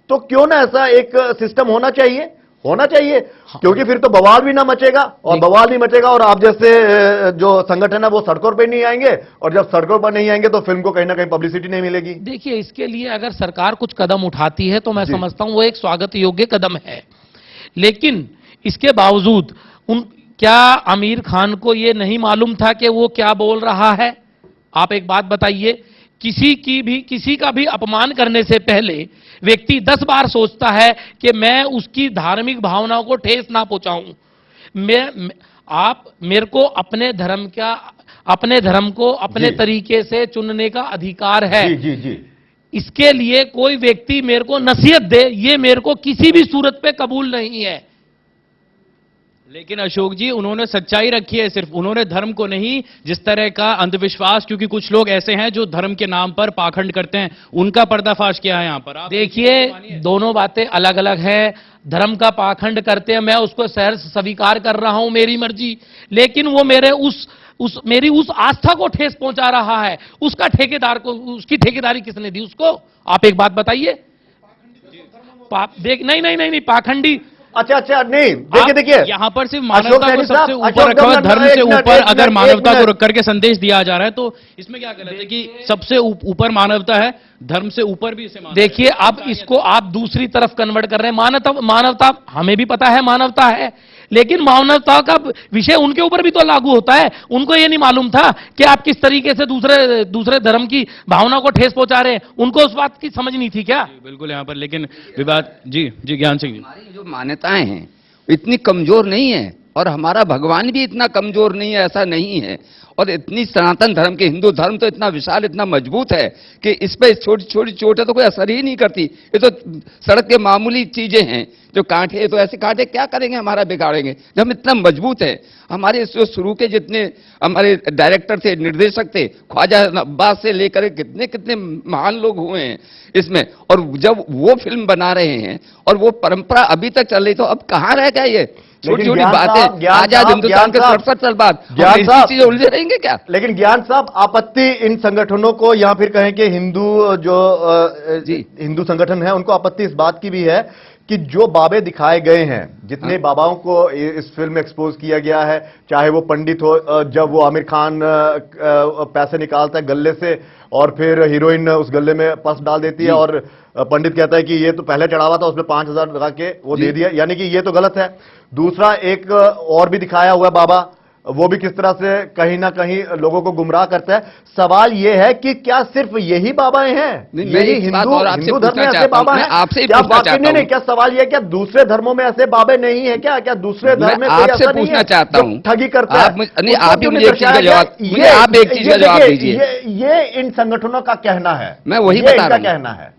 तो क्यों ना ऐसा एक सिस्टम होना चाहिए, क्योंकि फिर तो बवाल भी ना मचेगा, और बवाल नहीं मचेगा और आप जैसे जो संगठन है वो सड़कों पर नहीं आएंगे, और जब सड़कों पर नहीं आएंगे तो फिल्म को कहीं ना कहीं पब्लिसिटी नहीं मिलेगी। देखिए इसके लिए अगर सरकार कुछ कदम उठाती है तो मैं समझता हूं वो एक स्वागत योग्य कदम है, लेकिन इसके बावजूद क्या आमिर खान को यह नहीं मालूम था कि वो क्या बोल रहा है? आप एक बात बताइए, किसी का भी अपमान करने से पहले व्यक्ति 10 बार सोचता है कि मैं उसकी धार्मिक भावनाओं को ठेस ना पहुंचाऊं। आप मेरे को अपने धर्म को अपने तरीके से चुनने का अधिकार है। जी। इसके लिए कोई व्यक्ति मेरे को नसीहत दे, ये मेरे को किसी भी सूरत पे कबूल नहीं है। लेकिन अशोक जी उन्होंने सच्चाई रखी है, सिर्फ उन्होंने धर्म को नहीं, जिस तरह का अंधविश्वास, क्योंकि कुछ लोग ऐसे हैं जो धर्म के नाम पर पाखंड करते हैं, उनका पर्दाफाश किया है यहां पर। आप देखिए दोनों बातें अलग अलग हैं। धर्म का पाखंड करते हैं, मैं उसको सहर्ष स्वीकार कर रहा हूं, मेरी मर्जी, लेकिन वो मेरी उस आस्था को ठेस पहुंचा रहा है। उसका ठेकेदार को, उसकी ठेकेदारी किसने दी उसको? आप एक बात बताइए। नहीं, पाखंडी, अच्छा नहीं, देखिए यहां पर सिर्फ मानवता को सबसे ऊपर रखा हुआ, धर्म से ऊपर अगर मानवता को रख करके संदेश दिया जा रहा है तो इसमें क्या गलत है कि सबसे ऊपर मानवता है, धर्म से ऊपर भी इसे मानवता। देखिए अब इसको आप दूसरी तरफ कन्वर्ट कर रहे हैं। मानवता हमें भी पता है मानवता है, लेकिन मानवता का विषय उनके ऊपर भी तो लागू होता है। उनको ये नहीं मालूम था कि आप किस तरीके से दूसरे धर्म की भावना को ठेस पहुंचा रहे हैं, उनको उस बात की समझ नहीं थी क्या? बिल्कुल यहाँ पर, लेकिन विवाद जी ज्ञान सिंह जी, हमारी जो मान्यताएं हैं इतनी कमजोर नहीं है और हमारा भगवान भी इतना कमजोर नहीं है, ऐसा नहीं है। और इतनी सनातन धर्म के, हिंदू धर्म तो इतना विशाल, इतना मजबूत है कि इस पर छोटी चोटें तो कोई असर ही नहीं करती। ये तो सड़क के मामूली चीजें हैं, जो कांटे, तो ऐसे कांटे क्या करेंगे, हमारा बिगाड़ेंगे। जब हम इतना मजबूत है, हमारे जो शुरू के जितने हमारे डायरेक्टर थे, निर्देशक थे, ख्वाजा अब्बास से लेकर कितने महान लोग हुए हैं इसमें, और जब वो फिल्म बना रहे हैं और वो परंपरा अभी तक चल रही, तो अब कहाँ रह गया ये? छोटी बातें, आजाद हिंदुस्तान के 67 साल बाद चीजें उलझे रहेंगे क्या? लेकिन ज्ञान साहब, आपत्ति इन संगठनों को, या फिर कहें कि हिंदू संगठन है, उनको आपत्ति इस बात की भी है कि जो बाबे दिखाए गए हैं, जितने बाबाओं को इस फिल्म में एक्सपोज किया गया है, चाहे वो पंडित हो, जब वो आमिर खान पैसे निकालता है गल्ले से और फिर हीरोइन उस गल्ले में पर्स डाल देती है और पंडित कहता है कि ये तो पहले चढ़ावा था, उसमें 5,000 लगा के वो दे दिया, यानी कि ये तो गलत है। दूसरा एक और भी दिखाया हुआ बाबा वो भी किस तरह से कहीं ना कहीं लोगों को गुमराह करता है। सवाल ये है कि क्या सिर्फ यही बाबाएं हैं, यही हिंदू धर्म में ऐसे बाबा हैं? क्या बाकी नहीं, क्या सवाल ये है क्या दूसरे धर्मों में ऐसे बाबे नहीं है क्या? क्या दूसरे धर्म में कोई ऐसा नहीं है जो ठगी करता है? आप ही मुझे एक चीज का जवाब, आप एक चीज का जवाब दीजिए। ये इन संगठनों का कहना है, मैं वही बता रहा हूं, कहना है।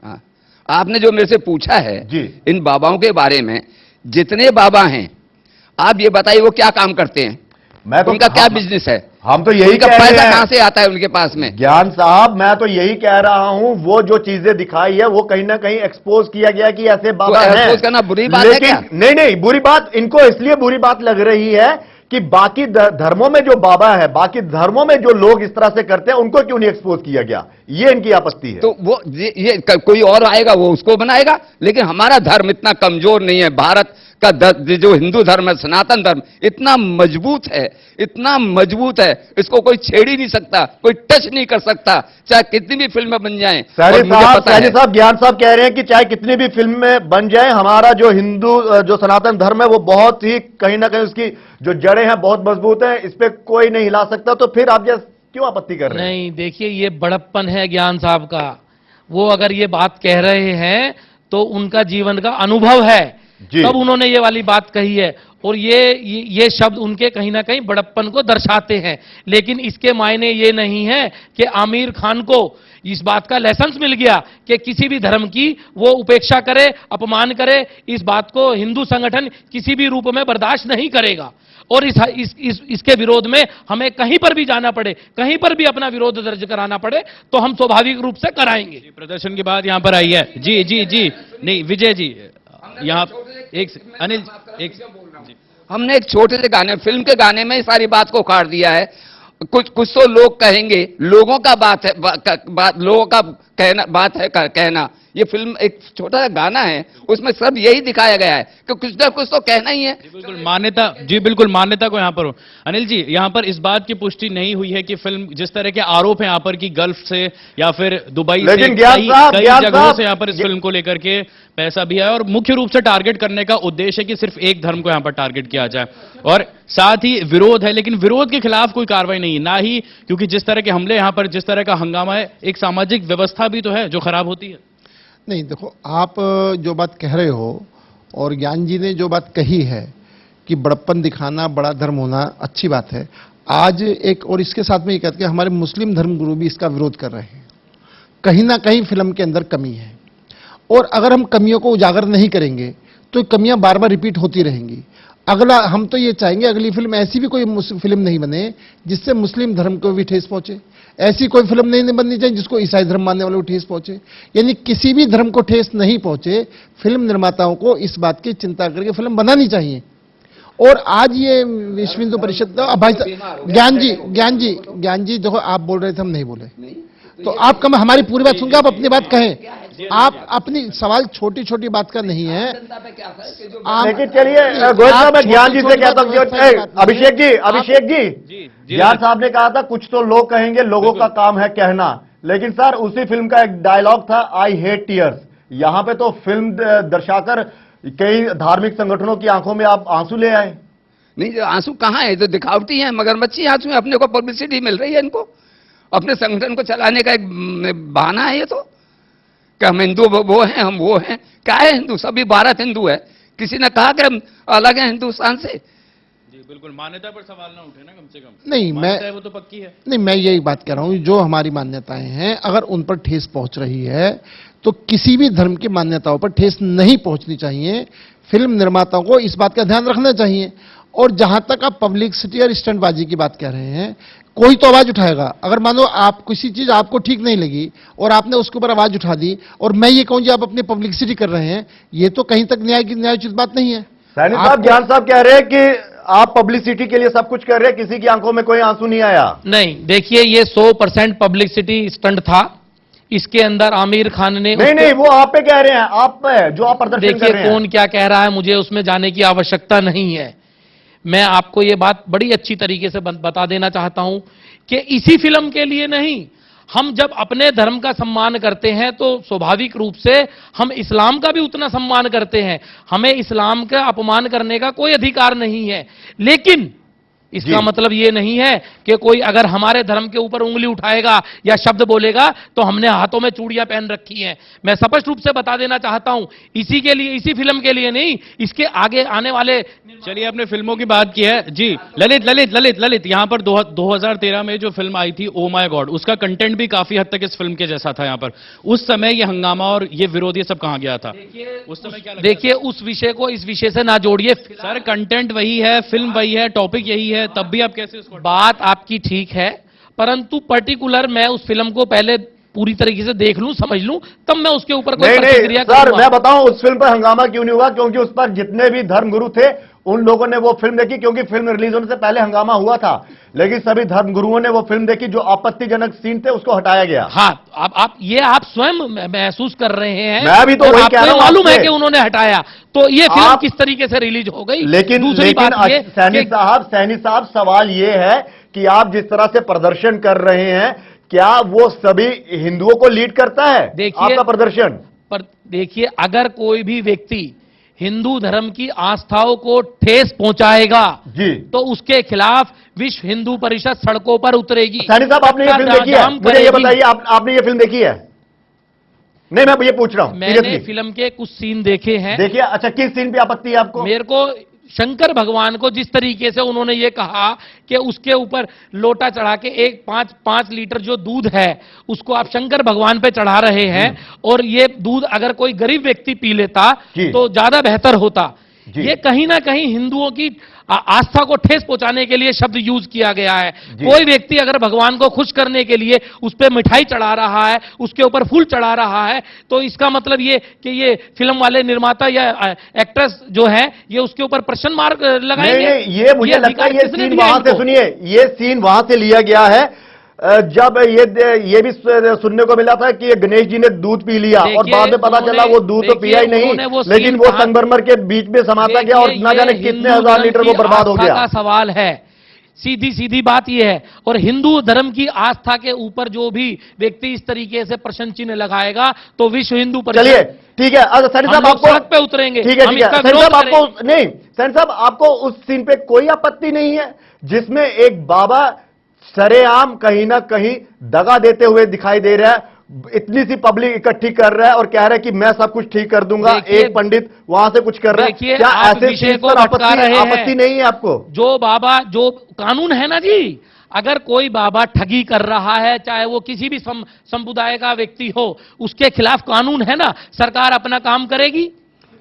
आपने जो मेरे से पूछा है इन बाबाओं के बारे में, जितने बाबा हैं आप ये बताइए वो क्या काम करते हैं, उनका क्या बिजनेस है? हम तो यही कह रहे हैं, पैसा कहां से आता है उनके पास में? ज्ञान साहब, मैं तो यही कह रहा हूं, वो जो चीजें दिखाई है वो कहीं ना कहीं एक्सपोज किया गया कि ऐसे बाबा हैं। एक्सपोज करना बुरी बात है क्या? नहीं, बुरी बात इनको इसलिए बुरी बात लग रही है कि बाकी धर्मों में जो बाबा है, बाकी धर्मों में जो लोग इस तरह से करते हैं, उनको क्यों नहीं एक्सपोज किया गया, ये इनकी आपत्ति है। तो वो ये कोई और आएगा वो उसको बनाएगा, लेकिन हमारा धर्म इतना कमजोर नहीं है। भारत का जो हिंदू धर्म है, सनातन धर्म इतना मजबूत है, इतना मजबूत है, इसको कोई छेड़ ही नहीं सकता, कोई टच नहीं कर सकता, चाहे कितनी भी फिल्में बन जाएं। सहनी साहब, ज्ञान साहब कह रहे हैं कि चाहे कितनी भी फिल्में बन जाएं, हमारा जो हिंदू जो सनातन धर्म है वो बहुत ही कहीं ना कहीं उसकी जो जड़ें हैं बहुत मजबूत है, इस पे कोई नहीं हिला सकता। तो फिर आप क्यों आपत्ति कर रहे हैं? नहीं, देखिए ये बड़प्पन है ज्ञान साहब का। वो अगर ये बात कह रहे हैं तो उनका जीवन का अनुभव है, तब उन्होंने ये वाली बात कही है, और ये शब्द उनके कहीं ना कहीं बड़प्पन को दर्शाते हैं। लेकिन इसके मायने ये नहीं है कि आमिर खान को इस बात का लाइसेंस मिल गया कि किसी भी धर्म की वो उपेक्षा करे, अपमान करे। इस बात को हिंदू संगठन किसी भी रूप में बर्दाश्त नहीं करेगा, और इसके विरोध में हमें कहीं पर भी जाना पड़े, कहीं पर भी अपना विरोध दर्ज कराना पड़े, तो हम स्वाभाविक रूप से कराएंगे। प्रदर्शन के बाद यहां पर आई है जी नहीं विजय जी, यहाँ एक अनिल हमने एक छोटे से गाने, फिल्म के गाने में सारी बात को उखाड़ दिया है। कुछ तो लोग कहेंगे, लोगों का बात है, लोगों का कहना। ये फिल्म एक छोटा सा गाना है, उसमें सब यही दिखाया गया है कि कुछ ना कुछ तो कहना ही है। बिल्कुल मान्यता को यहाँ पर अनिल जी, यहाँ पर इस बात की पुष्टि नहीं हुई है कि फिल्म जिस तरह के आरोप हैं यहाँ पर कि गल्फ से या फिर दुबई से कई जगहों से यहाँ पर इस फिल्म को लेकर के पैसा भी है, और मुख्य रूप से टारगेट करने का उद्देश्य है कि सिर्फ एक धर्म को यहाँ पर टारगेट किया जाए, और साथ ही विरोध है, लेकिन विरोध के खिलाफ कोई कार्रवाई नहीं, ना ही क्योंकि जिस तरह के हमले यहाँ पर, जिस तरह का हंगामा है, एक सामाजिक व्यवस्था भी तो है जो खराब होती है। नहीं, देखो, आप जो बात कह रहे हो और ज्ञान जी ने जो बात कही है कि बड़प्पन दिखाना, बड़ा धर्म होना अच्छी बात है। आज एक और इसके साथ में ये कहते हैं हमारे मुस्लिम धर्मगुरु भी इसका विरोध कर रहे हैं। कहीं ना कहीं फिल्म के अंदर कमी है, और अगर हम कमियों को उजागर नहीं करेंगे तो कमियां बार बार रिपीट होती रहेंगी। अगला हम तो ये चाहेंगे अगली फिल्म ऐसी भी कोई फिल्म नहीं बने जिससे मुस्लिम धर्म को भी ठेस पहुंचे। ऐसी कोई फिल्म नहीं बननी चाहिए जिसको ईसाई धर्म मानने वालों को ठेस पहुंचे, यानी किसी भी धर्म को ठेस नहीं पहुंचे। फिल्म निर्माताओं को इस बात की चिंता करके फिल्म बनानी चाहिए। और आज ये विश्व हिंदू परिषद, भाई ज्ञान जी देखो, आप बोल रहे थे हम नहीं बोले, तो आप कम हमारी पूरी बात सुनकर आप अपनी बात कहें। आप अपनी सवाल छोटी छोटी बात का नहीं है। लेकिन चलिए गोयल साहब, मैं ज्ञान जी से कहता हूँ, अभिषेक जी ज्ञान साहब ने कहा था कुछ तो लोग कहेंगे, लोगों का काम है कहना। लेकिन सर उसी फिल्म का एक डायलॉग था, आई हेट टीयर्स। यहां पे तो फिल्म दर्शाकर कई धार्मिक संगठनों की आंखों में आप आंसू ले आए। नहीं, आंसू कहां है, तो दिखावटी है, मगरमच्छी आंसू है। अपने को पब्लिसिटी मिल रही है, इनको अपने संगठन को चलाने का एक बहाना है ये तो, कि हम हिंदू वो हैं, हम वो हैं। क्या है हिंदू? सभी भारत हिंदू है। किसी ने कहा कि हम अलग हैं हिंदुस्तान से? जी बिल्कुल, मान्यता पर सवाल ना उठे ना, कम से कम। नहीं, वो तो पक्की है। नहीं, मैं यही बात कह रहा हूं, जो हमारी मान्यताएं हैं अगर उन पर ठेस पहुंच रही है तो किसी भी धर्म की मान्यताओं पर ठेस नहीं पहुंचनी चाहिए। फिल्म निर्माताओं को इस बात का ध्यान रखना चाहिए। और जहां तक आप पब्लिसिटी और स्टंटबाजी की बात कह रहे हैं, कोई तो आवाज उठाएगा। अगर मानो आप किसी चीज आपको ठीक नहीं लगी और आपने उसके ऊपर आवाज उठा दी, और मैं ये कहूं जी आप अपनी पब्लिसिटी कर रहे हैं, ये तो कहीं तक न्यायोचित बात नहीं है। सैनी साहब, ज्ञान साहब कह रहे हैं कि आप पब्लिसिटी के लिए सब कुछ कर रहे हैं, किसी की आंखों में कोई आंसू नहीं आया। नहीं, देखिए ये 100% पब्लिसिटी स्टंट था। इसके अंदर आमिर खान ने नहीं, वो आप पे कह रहे हैं, आप पे जो आप प्रदर्शन कर रहे हैं। देखिए कौन क्या कह रहा है, मुझे उसमें जाने की आवश्यकता नहीं है। मैं आपको ये बात बड़ी अच्छी तरीके से बता देना चाहता हूं कि इसी फिल्म के लिए नहीं, हम जब अपने धर्म का सम्मान करते हैं तो स्वाभाविक रूप से हम इस्लाम का भी उतना सम्मान करते हैं। हमें इस्लाम का अपमान करने का कोई अधिकार नहीं है। लेकिन इसका मतलब ये नहीं है कि कोई अगर हमारे धर्म के ऊपर उंगली उठाएगा या शब्द बोलेगा तो हमने हाथों में चूड़ियां पहन रखी हैं। मैं स्पष्ट रूप से बता देना चाहता हूं, इसी के लिए, इसी फिल्म के लिए नहीं, इसके आगे आने वाले। चलिए, आपने फिल्मों की बात की है जी। ललित यहां पर 2013 में जो फिल्म आई थी ओ माय गॉड, उसका कंटेंट भी काफी हद तक इस फिल्म के जैसा था। यहां पर उस समय ये हंगामा और ये विरोध, ये सब कहां गया था? उस समय क्या देखिए, उस विषय को इस विषय से ना जोड़िए सर। कंटेंट वही है, फिल्म वही है, टॉपिक यही है, तब भी आप कैसे उसको? बात आपकी ठीक है, परंतु पर्टिकुलर मैं उस फिल्म को पहले पूरी तरीके से देख लूं, समझ लूं, तब मैं उसके ऊपर कोई प्रतिक्रिया करूंगा। सर, मैं बताऊं उस फिल्म पर हंगामा क्यों नहीं हुआ? क्योंकि उस पर जितने भी धर्मगुरु थे उन लोगों ने वो फिल्म देखी, क्योंकि फिल्म रिलीज होने से पहले हंगामा हुआ था, लेकिन सभी धर्मगुरुओं ने वो फिल्म देखी। जो आपत्तिजनक सीन थे उसको हटाया गया। हाँ, आप स्वयं महसूस कर रहे हैं। मैं भी तो वही कह रहा हूं, मालूम है कि उन्होंने हटाया, तो ये फिल्म किस तरीके से रिलीज हो गई? लेकिन सैनी साहब, सवाल ये है कि आप जिस तरह से प्रदर्शन कर रहे हैं, क्या वो सभी हिंदुओं को लीड करता है? देखिए आपका प्रदर्शन, पर देखिए, अगर कोई भी व्यक्ति हिंदू धर्म की आस्थाओं को ठेस पहुंचाएगा जी, तो उसके खिलाफ विश्व हिंदू परिषद सड़कों पर उतरेगी। सैनी साहब, आपने ये फिल्म देखी है? मुझे ये बताइए, आपने ये फिल्म देखी है? नहीं, मैं ये पूछ रहा हूं। मैंने फिल्म के कुछ सीन देखे हैं। देखिए, अच्छा, किस सीन पे आपत्ति है आपको? मेरे को शंकर भगवान को जिस तरीके से उन्होंने ये कहा कि उसके ऊपर लोटा चढ़ा के एक 5 लीटर जो दूध है उसको आप शंकर भगवान पे चढ़ा रहे हैं, और ये दूध अगर कोई गरीब व्यक्ति पी लेता तो ज्यादा बेहतर होता। ये कहीं ना कहीं हिंदुओं की आस्था को ठेस पहुंचाने के लिए शब्द यूज किया गया है। कोई व्यक्ति अगर भगवान को खुश करने के लिए उस पर मिठाई चढ़ा रहा है, उसके ऊपर फूल चढ़ा रहा है, तो इसका मतलब ये कि ये फिल्म वाले निर्माता या एक्ट्रेस जो है ये उसके ऊपर प्रश्न मार्क लगाएंगे। नहीं, ये मुझे लगता है ये सीन वहां से, सुनिए, ये सीन वहां से लिया गया है जब ये भी सुनने को मिला था कि गणेश जी ने दूध पी लिया और बाद में पता चला वो दूध तो पिया ही नहीं, लेकिन वो संगमरमर के बीच में समाता गया और ना जाने कितने हजार लीटर वो बर्बाद हो गया। का सवाल है, सीधी बात यह है। और हिंदू धर्म की आस्था के ऊपर जो भी व्यक्ति इस तरीके से प्रश्न चिन्ह लगाएगा तो विश्व हिंदू परिषद, चलिए ठीक है, सैनी साहब आपको सड़क पे उतरेंगे। ठीक है, सैनी साहब आपको नहीं, सैनी साहब आपको उस सीन पे कोई आपत्ति नहीं है जिसमें एक बाबा सरेआम कहीं ना कहीं दगा देते हुए दिखाई दे रहा है, इतनी सी पब्लिक इकट्ठी कर रहा है और कह रहा है कि मैं सब कुछ ठीक कर दूंगा, एक पंडित वहां से कुछ कर रहा है। क्या ऐसे चीज पर आपत्ति नहीं है आपको? जो बाबा, जो कानून है ना जी, अगर कोई बाबा ठगी कर रहा है, चाहे वो किसी भी समुदाय का व्यक्ति हो, उसके खिलाफ कानून है ना, सरकार अपना काम करेगी।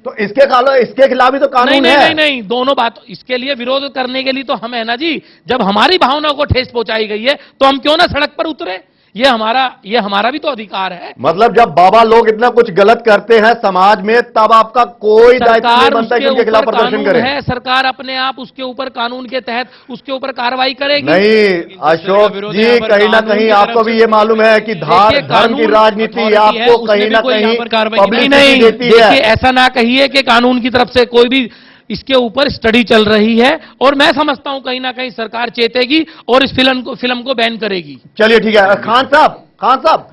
तो इसके खिलाफ भी तो कानून है। नहीं, दोनों बात। इसके लिए विरोध करने के लिए तो हम है ना जी, जब हमारी भावनाओं को ठेस पहुंचाई गई है तो हम क्यों ना सड़क पर उतरे? ये हमारा भी तो अधिकार है। मतलब जब बाबा लोग इतना कुछ गलत करते हैं समाज में, तब आपका कोई दायित्व नहीं बनता कि उनके खिलाफ प्रदर्शन करे? है, सरकार अपने आप उसके ऊपर कानून के तहत उसके ऊपर कार्रवाई करेगी। नहीं अशोक जी, कहीं ना कहीं आपको भी ये मालूम है कि धर्म की राजनीति आपको कहीं ना कहीं पब्लिक नहीं देती है। ऐसा ना कहिए कि कानून की तरफ से कोई भी इसके ऊपर स्टडी चल रही है, और मैं समझता हूं कहीं ना कहीं सरकार चेतेगी और इस फिल्म को बैन करेगी। चलिए ठीक है। खान साहब,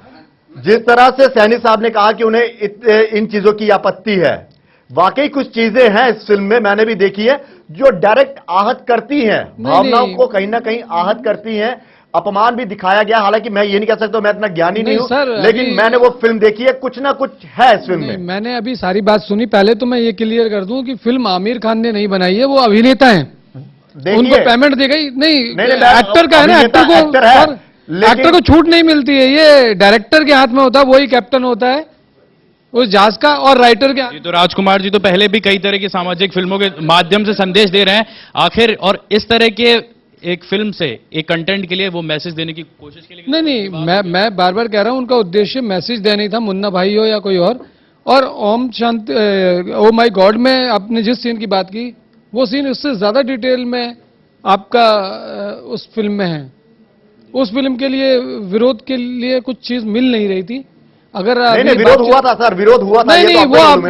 जिस तरह से सैनी साहब ने कहा कि उन्हें इन चीजों की आपत्ति है, वाकई कुछ चीजें हैं इस फिल्म में, मैंने भी देखी है, जो डायरेक्ट आहत करती हैं, भावनाओं को कहीं ना कहीं आहत करती हैं। अपमान भी दिखाया गया, हालांकि मैं ये नहीं कह सकता मैं इतना ज्ञानी नहीं हूं, लेकिन मैंने वो फिल्म देखी है, कुछ ना कुछ है इस फिल्म में। मैंने अभी सारी बात सुनी। पहले तो मैं ये क्लियर कर दूं कि फिल्म आमिर खान ने नहीं बनाई है, वो अभिनेता हैं, उनको पेमेंट दी गई। नहीं, एक्टर का है ना, एक्टर को छूट नहीं मिलती है, ये डायरेक्टर के हाथ में होता है, वही कैप्टन होता है उस जहाज का, और राइटर के। तो राजकुमार जी तो पहले भी कई तरह की सामाजिक फिल्मों के माध्यम से संदेश दे रहे हैं आखिर, और इस तरह के एक फिल्म से एक कंटेंट के लिए वो मैसेज देने की कोशिश के लिए नहीं, मैं बार बार कह रहा हूं उनका उद्देश्य मैसेज देना ही था, मुन्ना भाई हो या कोई और Om Shanti oh my God में आपने जिस सीन की बात की, वो सीन उससे ज्यादा डिटेल में आपका उस फिल्म में है। उस फिल्म के लिए विरोध के लिए कुछ चीज मिल नहीं रही थी। अगर नहीं, विरोध हुआ था सर, विरोध हुआ था। नहीं,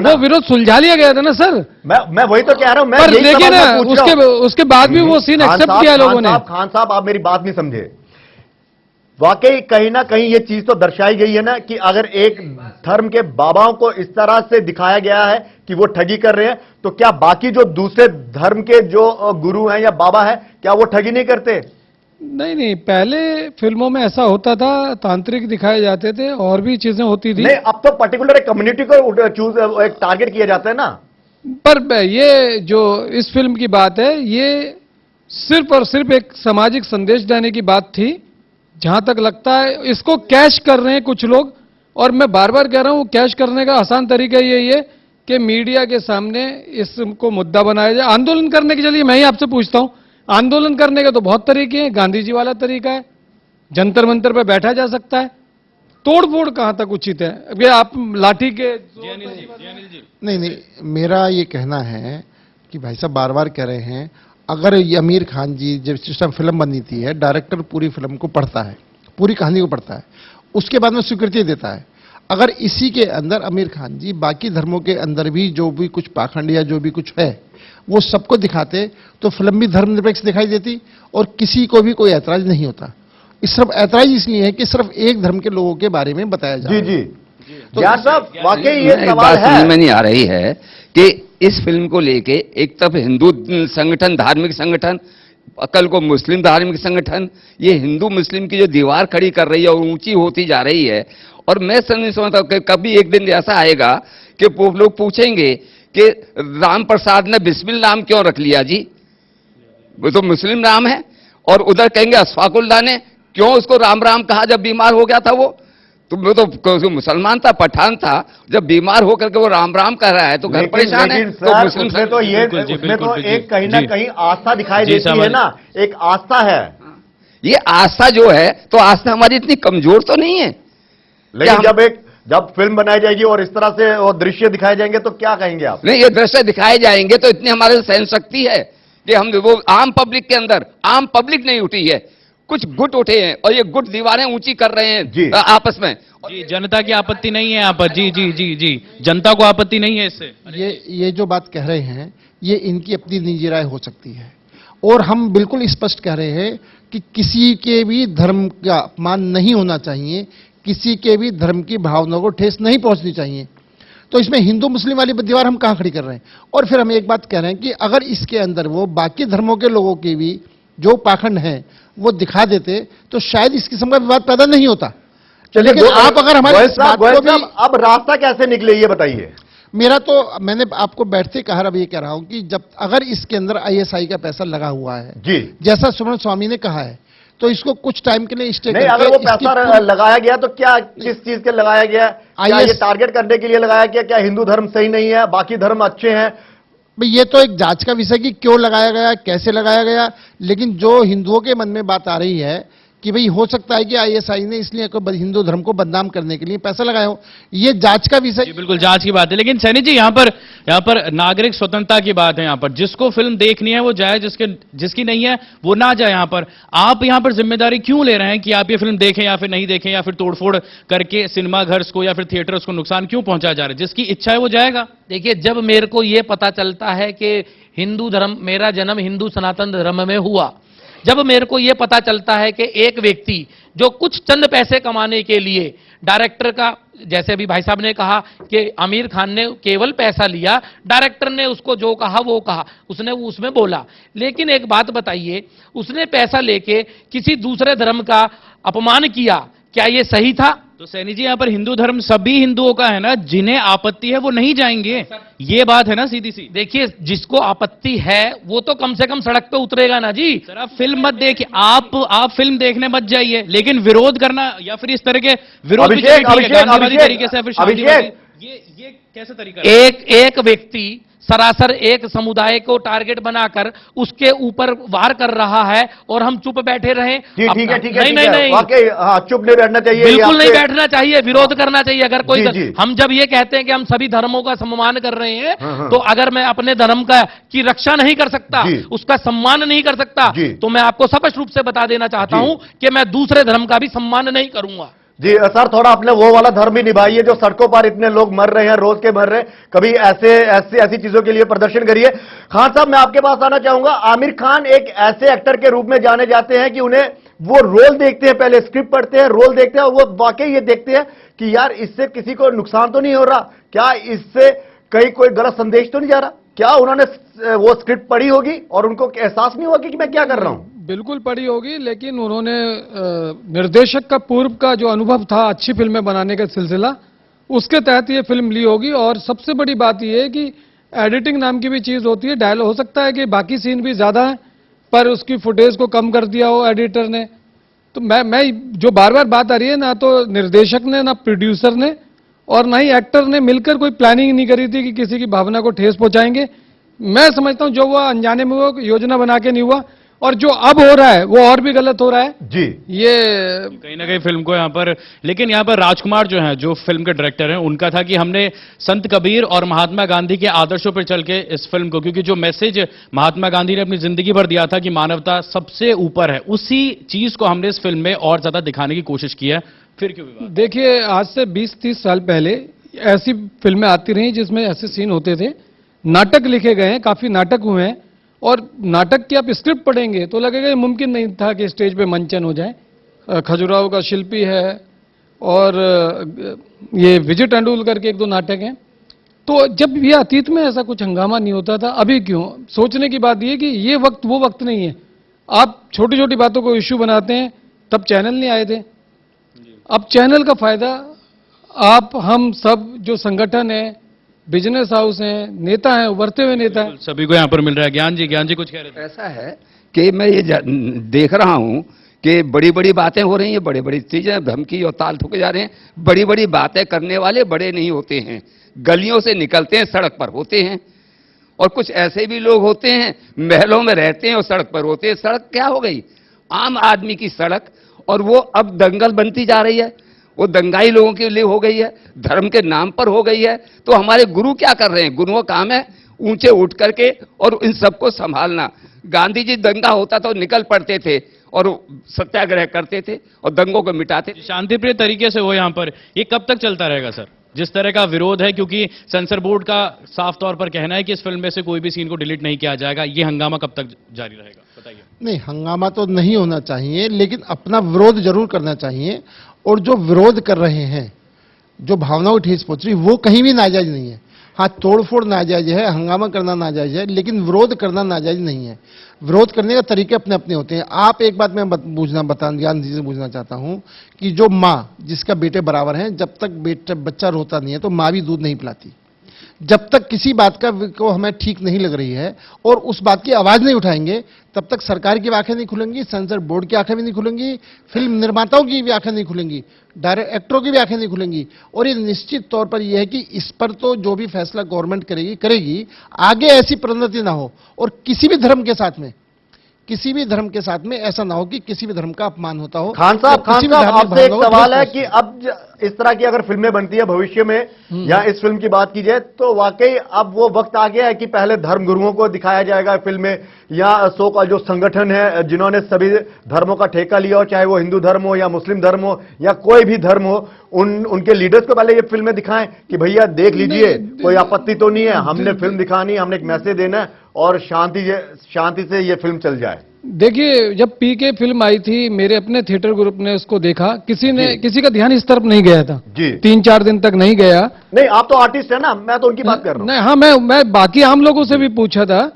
वो विरोध सुलझा लिया गया था ना सर। मैं वही तो कह रहा हूं। मैं देखिए ना, उसके बाद भी वो सीन एक्सेप्ट किया लोगों ने। खान साहब, आप मेरी बात नहीं समझे। वाकई कहीं ना कहीं ये चीज तो दर्शाई गई है ना कि अगर एक धर्म के बाबाओं को इस तरह से दिखाया गया है कि वो ठगी कर रहे हैं, तो क्या बाकी जो दूसरे धर्म के जो गुरु हैं या बाबा हैं, क्या वो ठगी नहीं करते? नहीं नहीं, पहले फिल्मों में ऐसा होता था, तांत्रिक दिखाए जाते थे और भी चीजें होती थी। नहीं, अब तो पर्टिकुलर एक कम्युनिटी को चूज एक टारगेट किया जाता है ना। पर ये जो इस फिल्म की बात है, ये सिर्फ और सिर्फ एक सामाजिक संदेश देने की बात थी। जहां तक लगता है इसको कैश कर रहे हैं कुछ लोग, और मैं बार बार कह रहा हूं कैश करने का आसान तरीका यही है कि मीडिया के सामने इसको मुद्दा बनाया जाए। आंदोलन करने के चलिए मैं ही आपसे पूछता हूं, आंदोलन करने के तो बहुत तरीके हैं। गांधी जी वाला तरीका है, जंतर मंतर पे बैठा जा सकता है। तोड़फोड़ कहां तक उचित है? अब ये आप लाठी के नहीं नहीं, मेरा ये कहना है कि भाई साहब बार बार कह रहे हैं, अगर ये आमिर खान जी जब जिस टाइम फिल्म बनी थी है, डायरेक्टर पूरी फिल्म को पढ़ता है, पूरी कहानी को पढ़ता है, उसके बाद में स्वीकृति देता है। अगर इसी के अंदर आमिर खान जी बाकी धर्मों के अंदर भी जो भी कुछ पाखंड या जो भी कुछ है वो सबको दिखाते तो फिल्म भी धर्मनिरपेक्ष दिखाई देती और किसी को भी कोई ऐतराज नहीं होता। इस सिर्फ ऐतराज इसलिए है कि सिर्फ एक धर्म के लोगों के बारे में बताया जाए। जी जी, तो साहब वाकई ये एक सवाल बात है। समझ में नहीं आ रही है कि इस फिल्म को लेके एक तरफ हिंदू संगठन, धार्मिक संगठन, कल को मुस्लिम धार्मिक संगठन, ये हिंदू मुस्लिम की जो दीवार खड़ी कर रही है और ऊंची होती जा रही है। और मैं समझता हूं कि कभी एक दिन ऐसा आएगा कि लोग पूछेंगे कि राम प्रसाद ने बिस्मिल नाम क्यों रख लिया जी, वो तो मुस्लिम नाम है। और उधर कहेंगे अशफाकुल्लाह ने क्यों उसको राम राम कहा जब बीमार हो गया था वो तो मुसलमान था, पठान था, जब बीमार होकर के वो राम राम कर रहा है तो घर परेशान है। तो मुस्लिम उसमें तो ये उसमें तो एक कहीं ना कहीं आस्था दिखाई देती है ना, एक आस्था है। ये आस्था जो है तो आस्था हमारी इतनी कमजोर तो नहीं है। लेकिन जब फिल्म बनाई जाएगी और इस तरह से वो दृश्य दिखाए जाएंगे तो क्या कहेंगे आप? नहीं, ये दृश्य दिखाए जाएंगे तो इतनी हमारे सहन शक्ति है कि हम वो आम पब्लिक के अंदर, आम पब्लिक नहीं उठी है, कुछ गुट उठे हैं और ये गुट दीवारें ऊंची कर रहे हैं आपस में। जी, जनता की आपत्ति नहीं है यहाँ पर। जी जी जी जी, जनता को आपत्ति नहीं है इससे। ये जो बात कह रहे हैं ये इनकी अपनी निजी राय हो सकती है और हम बिल्कुल स्पष्ट कह रहे हैं कि किसी के भी धर्म का अपमान नहीं होना चाहिए, किसी के भी धर्म की भावनाओं को ठेस नहीं पहुंचनी चाहिए। तो इसमें हिंदू मुस्लिम वाली दीवार हम कहां खड़ी कर रहे हैं? और फिर हम एक बात कह रहे हैं कि अगर इसके अंदर वो बाकी धर्मों के लोगों की भी जो पाखंड है वो दिखा देते तो शायद इस किस्म का विवाद पैदा नहीं होता। चलिए, आप अगर हमारे इस बात को भी अब रास्ता कैसे निकले ये बताइए। मेरा तो मैंने आपको बैठते कहा, अब ये कह रहा हूं कि जब अगर इसके अंदर आईएसआई का पैसा लगा हुआ है जी, जैसा सुमन स्वामी ने कहा है, तो इसको कुछ टाइम के लिए स्टे नहीं, अगर वो पैसा लगाया गया तो क्या किस चीज के लगाया गया? क्या ये टारगेट करने के लिए लगाया गया? क्या हिंदू धर्म सही नहीं है, बाकी धर्म अच्छे हैं? भाई ये तो एक जांच का विषय कि क्यों लगाया गया, कैसे लगाया गया। लेकिन जो हिंदुओं के मन में बात आ रही है कि भाई हो सकता है कि आईएसआई ने इसलिए हिंदू धर्म को बदनाम करने के लिए पैसा लगाया हो, ये जांच का विषय। बिल्कुल जांच की बात है। लेकिन सैनी जी यहाँ पर नागरिक स्वतंत्रता की बात है। यहाँ पर जिसको फिल्म देखनी है वो जाए, जिसकी नहीं है वो ना जाए। आप यहाँ पर जिम्मेदारी क्यों ले रहे हैं कि आप ये फिल्म देखें या फिर नहीं देखें, या फिर तोड़फोड़ करके सिनेमा घर को या फिर थिएटर्स को नुकसान क्यों पहुंचाया जा रहा है? जिसकी इच्छा है वो जाएगा। देखिए, जब मेरे को ये पता चलता है कि हिंदू धर्म, मेरा जन्म हिंदू सनातन धर्म में हुआ, जब मेरे को यह पता चलता है कि एक व्यक्ति जो कुछ चंद पैसे कमाने के लिए डायरेक्टर का, जैसे अभी भाई साहब ने कहा कि आमिर खान ने केवल पैसा लिया, डायरेक्टर ने उसको जो कहा वो कहा, उसने वो उसमें बोला। लेकिन एक बात बताइए, उसने पैसा लेके किसी दूसरे धर्म का अपमान किया, क्या ये सही था? तो सैनी जी यहाँ पर हिंदू धर्म सभी हिंदुओं का है ना, जिन्हें आपत्ति है वो नहीं जाएंगे, ये बात है ना सीधी सी। देखिए, जिसको आपत्ति है वो तो कम से कम सड़क पे उतरेगा ना जी। सर आप फिल्म मत देखिए, आप फिल्म देखने मत जाइए, लेकिन विरोध करना या फिर इस तरह के विरोध गांधीवादी तरीके से ये कैसा तरीका? एक व्यक्ति सरासर एक समुदाय को टारगेट बनाकर उसके ऊपर वार कर रहा है और हम चुप बैठे रहें? ठीक है, नहीं, वाकई चुप नहीं बैठना चाहिए, बिल्कुल नहीं बैठना चाहिए, विरोध करना चाहिए। अगर कोई हम जब ये कहते हैं कि हम सभी धर्मों का सम्मान कर रहे हैं, तो अगर मैं अपने धर्म की रक्षा नहीं कर सकता, उसका सम्मान नहीं कर सकता, तो मैं आपको स्पष्ट रूप से बता देना चाहता हूं कि मैं दूसरे धर्म का भी सम्मान नहीं करूंगा। जी सर, थोड़ा अपने वो वाला धर्म भी निभाइए। जो सड़कों पर इतने लोग मर रहे हैं, रोज के मर रहे हैं, कभी ऐसी चीजों के लिए प्रदर्शन करिए। खान साहब, मैं आपके पास आना चाहूंगा। आमिर खान एक ऐसे एक्टर के रूप में जाने जाते हैं कि उन्हें वो रोल देखते हैं, पहले स्क्रिप्ट पढ़ते हैं, रोल देखते हैं और वो वाकई ये देखते हैं कि यार इससे किसी को नुकसान तो नहीं हो रहा, क्या इससे कहीं कोई गलत संदेश तो नहीं जा रहा? क्या उन्होंने वो स्क्रिप्ट पढ़ी होगी और उनको एहसास नहीं हुआ कि मैं क्या कर रहा हूं? बिल्कुल पढ़ी होगी, लेकिन उन्होंने निर्देशक का पूर्व का जो अनुभव था अच्छी फिल्में बनाने का सिलसिला, उसके तहत ये फिल्म ली होगी। और सबसे बड़ी बात यह है कि एडिटिंग नाम की भी चीज होती है। डायलॉग हो सकता है कि बाकी सीन भी ज्यादा है, पर उसकी फुटेज को कम कर दिया हो एडिटर ने। तो मैं जो बार बार बात आ रही है, ना तो निर्देशक ने, ना प्रोड्यूसर ने और ना ही एक्टर ने मिलकर कोई प्लानिंग नहीं करी थी कि किसी की भावना को ठेस पहुंचाएंगे। मैं समझता हूं जो हुआ अनजाने में हुआ, योजना बना के नहीं हुआ, और जो अब हो रहा है वो और भी गलत हो रहा है जी। ये कहीं ना कहीं फिल्म को यहाँ पर, लेकिन यहाँ पर राजकुमार जो हैं, जो फिल्म के डायरेक्टर हैं, उनका था कि हमने संत कबीर और महात्मा गांधी के आदर्शों पर चल के इस फिल्म को, क्योंकि जो मैसेज महात्मा गांधी ने अपनी जिंदगी भर दिया था कि मानवता सबसे ऊपर है, उसी चीज को हमने इस फिल्म में और ज्यादा दिखाने की कोशिश की है। फिर क्यों विवाद? देखिए, आज से 20-30 साल पहले ऐसी फिल्में आती रही जिसमें ऐसे सीन होते थे। नाटक लिखे गए हैं, काफी नाटक हुए हैं, और नाटक की आप स्क्रिप्ट पढ़ेंगे तो लगेगा ये मुमकिन नहीं था कि स्टेज पे मंचन हो जाए। खजुराहो का शिल्पी है, और ये विजय तेंदुलकर के 1-2 नाटक हैं। तो जब ये अतीत में ऐसा कुछ हंगामा नहीं होता था, अभी क्यों? सोचने की बात ये कि ये वक्त वो वक्त नहीं है। आप छोटी छोटी बातों को इश्यू बनाते हैं, तब चैनल नहीं आए थे। अब चैनल का फायदा आप, हम सब जो संगठन है, बिजनेस हाउस हैं, नेता हैं, उभरते हुए नेता हैं, सभी को यहाँ पर मिल रहा है। ज्ञान जी कुछ कह रहे थे? ऐसा है कि मैं ये देख रहा हूं कि बड़ी बड़ी बातें हो रही हैं, बड़ी बड़ी चीजें, धमकी और ताल ठोके जा रहे हैं। बड़ी बड़ी बातें करने वाले बड़े नहीं होते हैं, गलियों से निकलते हैं, सड़क पर होते हैं। और कुछ ऐसे भी लोग होते हैं, महलों में रहते हैं और सड़क पर होते हैं। सड़क क्या हो गई? आम आदमी की सड़क, और वो अब दंगल बनती जा रही है। वो दंगाई लोगों के लिए हो गई है, धर्म के नाम पर हो गई है। तो हमारे गुरु क्या कर रहे हैं? गुरुओं का काम है ऊंचे उठ करके और इन सबको संभालना। गांधी जी दंगा होता तो निकल पड़ते थे और सत्याग्रह करते थे और दंगों को मिटाते थे। शांतिप्रिय तरीके से हो यहाँ पर। ये कब तक चलता रहेगा सर, जिस तरह का विरोध है? क्योंकि सेंसर बोर्ड का साफ तौर पर कहना है कि इस फिल्म में से कोई भी सीन को डिलीट नहीं किया जाएगा। ये हंगामा कब तक जारी रहेगा, बताइए? नहीं, हंगामा तो नहीं होना चाहिए, लेकिन अपना विरोध जरूर करना चाहिए। और जो विरोध कर रहे हैं, जो भावनाओं को ठेस पहुंच रही, वो कहीं भी नाजायज नहीं है। हाँ, तोड़फोड़ नाजायज है, हंगामा करना नाजायज है, लेकिन विरोध करना नाजायज नहीं है। विरोध करने का तरीके अपने अपने होते हैं। आप एक बात मैं ज्ञान जी से पूछना चाहता हूं कि जो माँ जिसका बेटे बराबर हैं, जब तक बच्चा रोता नहीं है तो माँ भी दूध नहीं पिलाती। जब तक किसी बात को हमें ठीक नहीं लग रही है और उस बात की आवाज नहीं उठाएंगे, तब तक सरकार की भी आंखें नहीं खुलेंगी, सेंसर बोर्ड की आंखें भी नहीं खुलेंगी, फिल्म निर्माताओं की भी आंखें नहीं खुलेंगी, डायरेक्टर एक्टरों की भी आंखें नहीं खुलेंगी। और ये निश्चित तौर पर यह है कि इस पर तो जो भी फैसला गवर्नमेंट करेगी, आगे ऐसी परिणति ना हो। और किसी भी धर्म के साथ में ऐसा ना हो कि किसी भी धर्म का अपमान होता हो। खान साहब, आपसे एक सवाल है कि अब इस तरह की अगर फिल्में बनती है भविष्य में, या इस फिल्म की बात की जाए, तो वाकई अब वो वक्त आ गया है कि पहले धर्म गुरुओं को दिखाया जाएगा फिल्म में, या सो का जो संगठन है जिन्होंने सभी धर्मों का ठेका लिया हो, चाहे वो हिंदू धर्म हो या मुस्लिम धर्म हो या कोई भी धर्म हो, उनके लीडर्स को पहले ये फिल्में दिखाएं कि भैया देख लीजिए, कोई आपत्ति तो नहीं है, हमने फिल्म दिखानी, हमने एक मैसेज देना है और शांति से ये फिल्म चल जाए। देखिए, जब पीके फिल्म आई थी, मेरे अपने थिएटर ग्रुप ने उसको देखा, किसी का ध्यान इस तरफ नहीं गया था जी। 3-4 दिन तक नहीं गया। नहीं, आप तो आर्टिस्ट है ना, मैं तो उनकी बात कर रहा हूं। नहीं, हाँ, मैं बाकी आम लोगों से भी पूछा था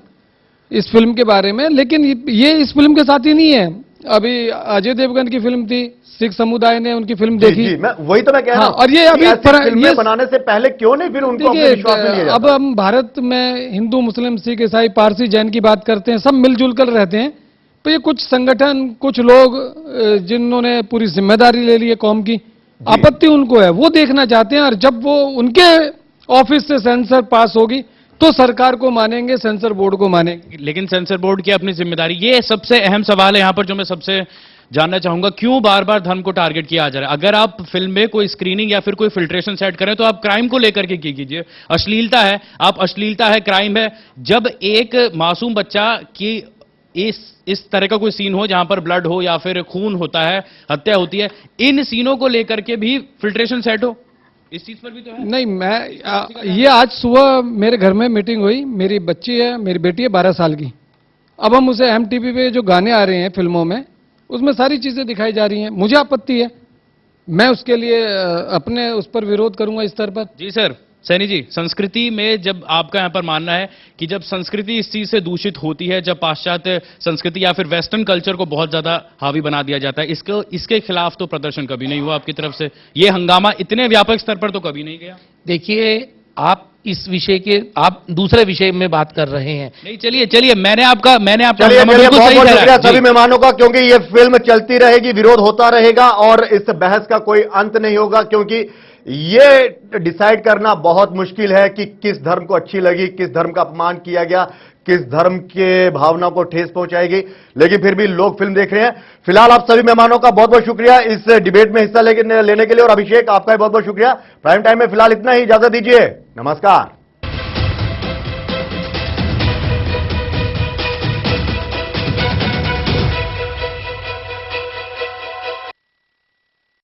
इस फिल्म के बारे में, लेकिन ये इस फिल्म के साथ ही नहीं है। अभी अजय देवगन की फिल्म थी, सिख समुदाय ने उनकी फिल्म देखी। वही तो मैं कह रहा हूं। और ये अभी फिल्में बनाने से पहले क्यों नहीं फिर उनको अपने विश्वास में लिया जाता? अब हम भारत में हिंदू, मुस्लिम, सिख, ईसाई, पारसी, जैन की बात करते हैं, सब मिलजुल कर रहते हैं। तो ये कुछ संगठन, कुछ लोग जिन्होंने पूरी जिम्मेदारी ले ली है कौम की, आपत्ति उनको है, वो देखना चाहते हैं। और जब वो उनके ऑफिस से सेंसर पास होगी तो सरकार को मानेंगे, सेंसर बोर्ड को मानेंगे। लेकिन सेंसर बोर्ड की अपनी जिम्मेदारी, ये सबसे अहम सवाल है यहाँ पर जो मैं सबसे जानना चाहूंगा, क्यों बार बार धर्म को टारगेट किया जा रहा है? अगर आप फिल्म में कोई स्क्रीनिंग या फिर कोई फिल्ट्रेशन सेट करें तो आप क्राइम को लेकर के कीजिए। अश्लीलता है, अश्लीलता है, क्राइम है। जब एक मासूम बच्चा की इस तरह का कोई सीन हो जहां पर ब्लड हो या फिर खून होता है, हत्या होती है, इन सीनों को लेकर के भी फिल्ट्रेशन सेट हो, इस चीज पर भी तो है। नहीं, ये आज सुबह मेरे घर में मीटिंग हुई। मेरी बच्ची है, मेरी बेटी है 12 साल की। अब हम उसे एमटीवी पे जो गाने आ रहे हैं फिल्मों में, उसमें सारी चीजें दिखाई जा रही हैं। मुझे आपत्ति है, मैं उसके लिए अपने उस पर विरोध करूंगा इस स्तर पर। जी सर, सैनी जी, संस्कृति में जब आपका यहाँ पर मानना है कि जब संस्कृति इस चीज से दूषित होती है, जब पाश्चात्य संस्कृति या फिर वेस्टर्न कल्चर को बहुत ज्यादा हावी बना दिया जाता है, इसके खिलाफ तो प्रदर्शन कभी नहीं हुआ आपकी तरफ से, ये हंगामा इतने व्यापक स्तर पर तो कभी नहीं गया। देखिए, आप इस विषय के आप दूसरे विषय में बात कर रहे हैं। नहीं, चलिए मैंने आपका चलिए बहुत बहुत शुक्रिया सभी मेहमानों का, क्योंकि ये फिल्म चलती रहेगी, विरोध होता रहेगा और इस बहस का कोई अंत नहीं होगा, क्योंकि ये डिसाइड करना बहुत मुश्किल है कि किस धर्म को अच्छी लगी, किस धर्म का अपमान किया गया, किस धर्म के भावना को ठेस पहुंचाएगी, लेकिन फिर भी लोग फिल्म देख रहे हैं। फिलहाल आप सभी मेहमानों का बहुत बहुत शुक्रिया इस डिबेट में हिस्सा लेने के लिए, और अभिषेक आपका भी बहुत बहुत शुक्रिया। प्राइम टाइम में फिलहाल इतना ही, इजाजत दीजिए, नमस्कार।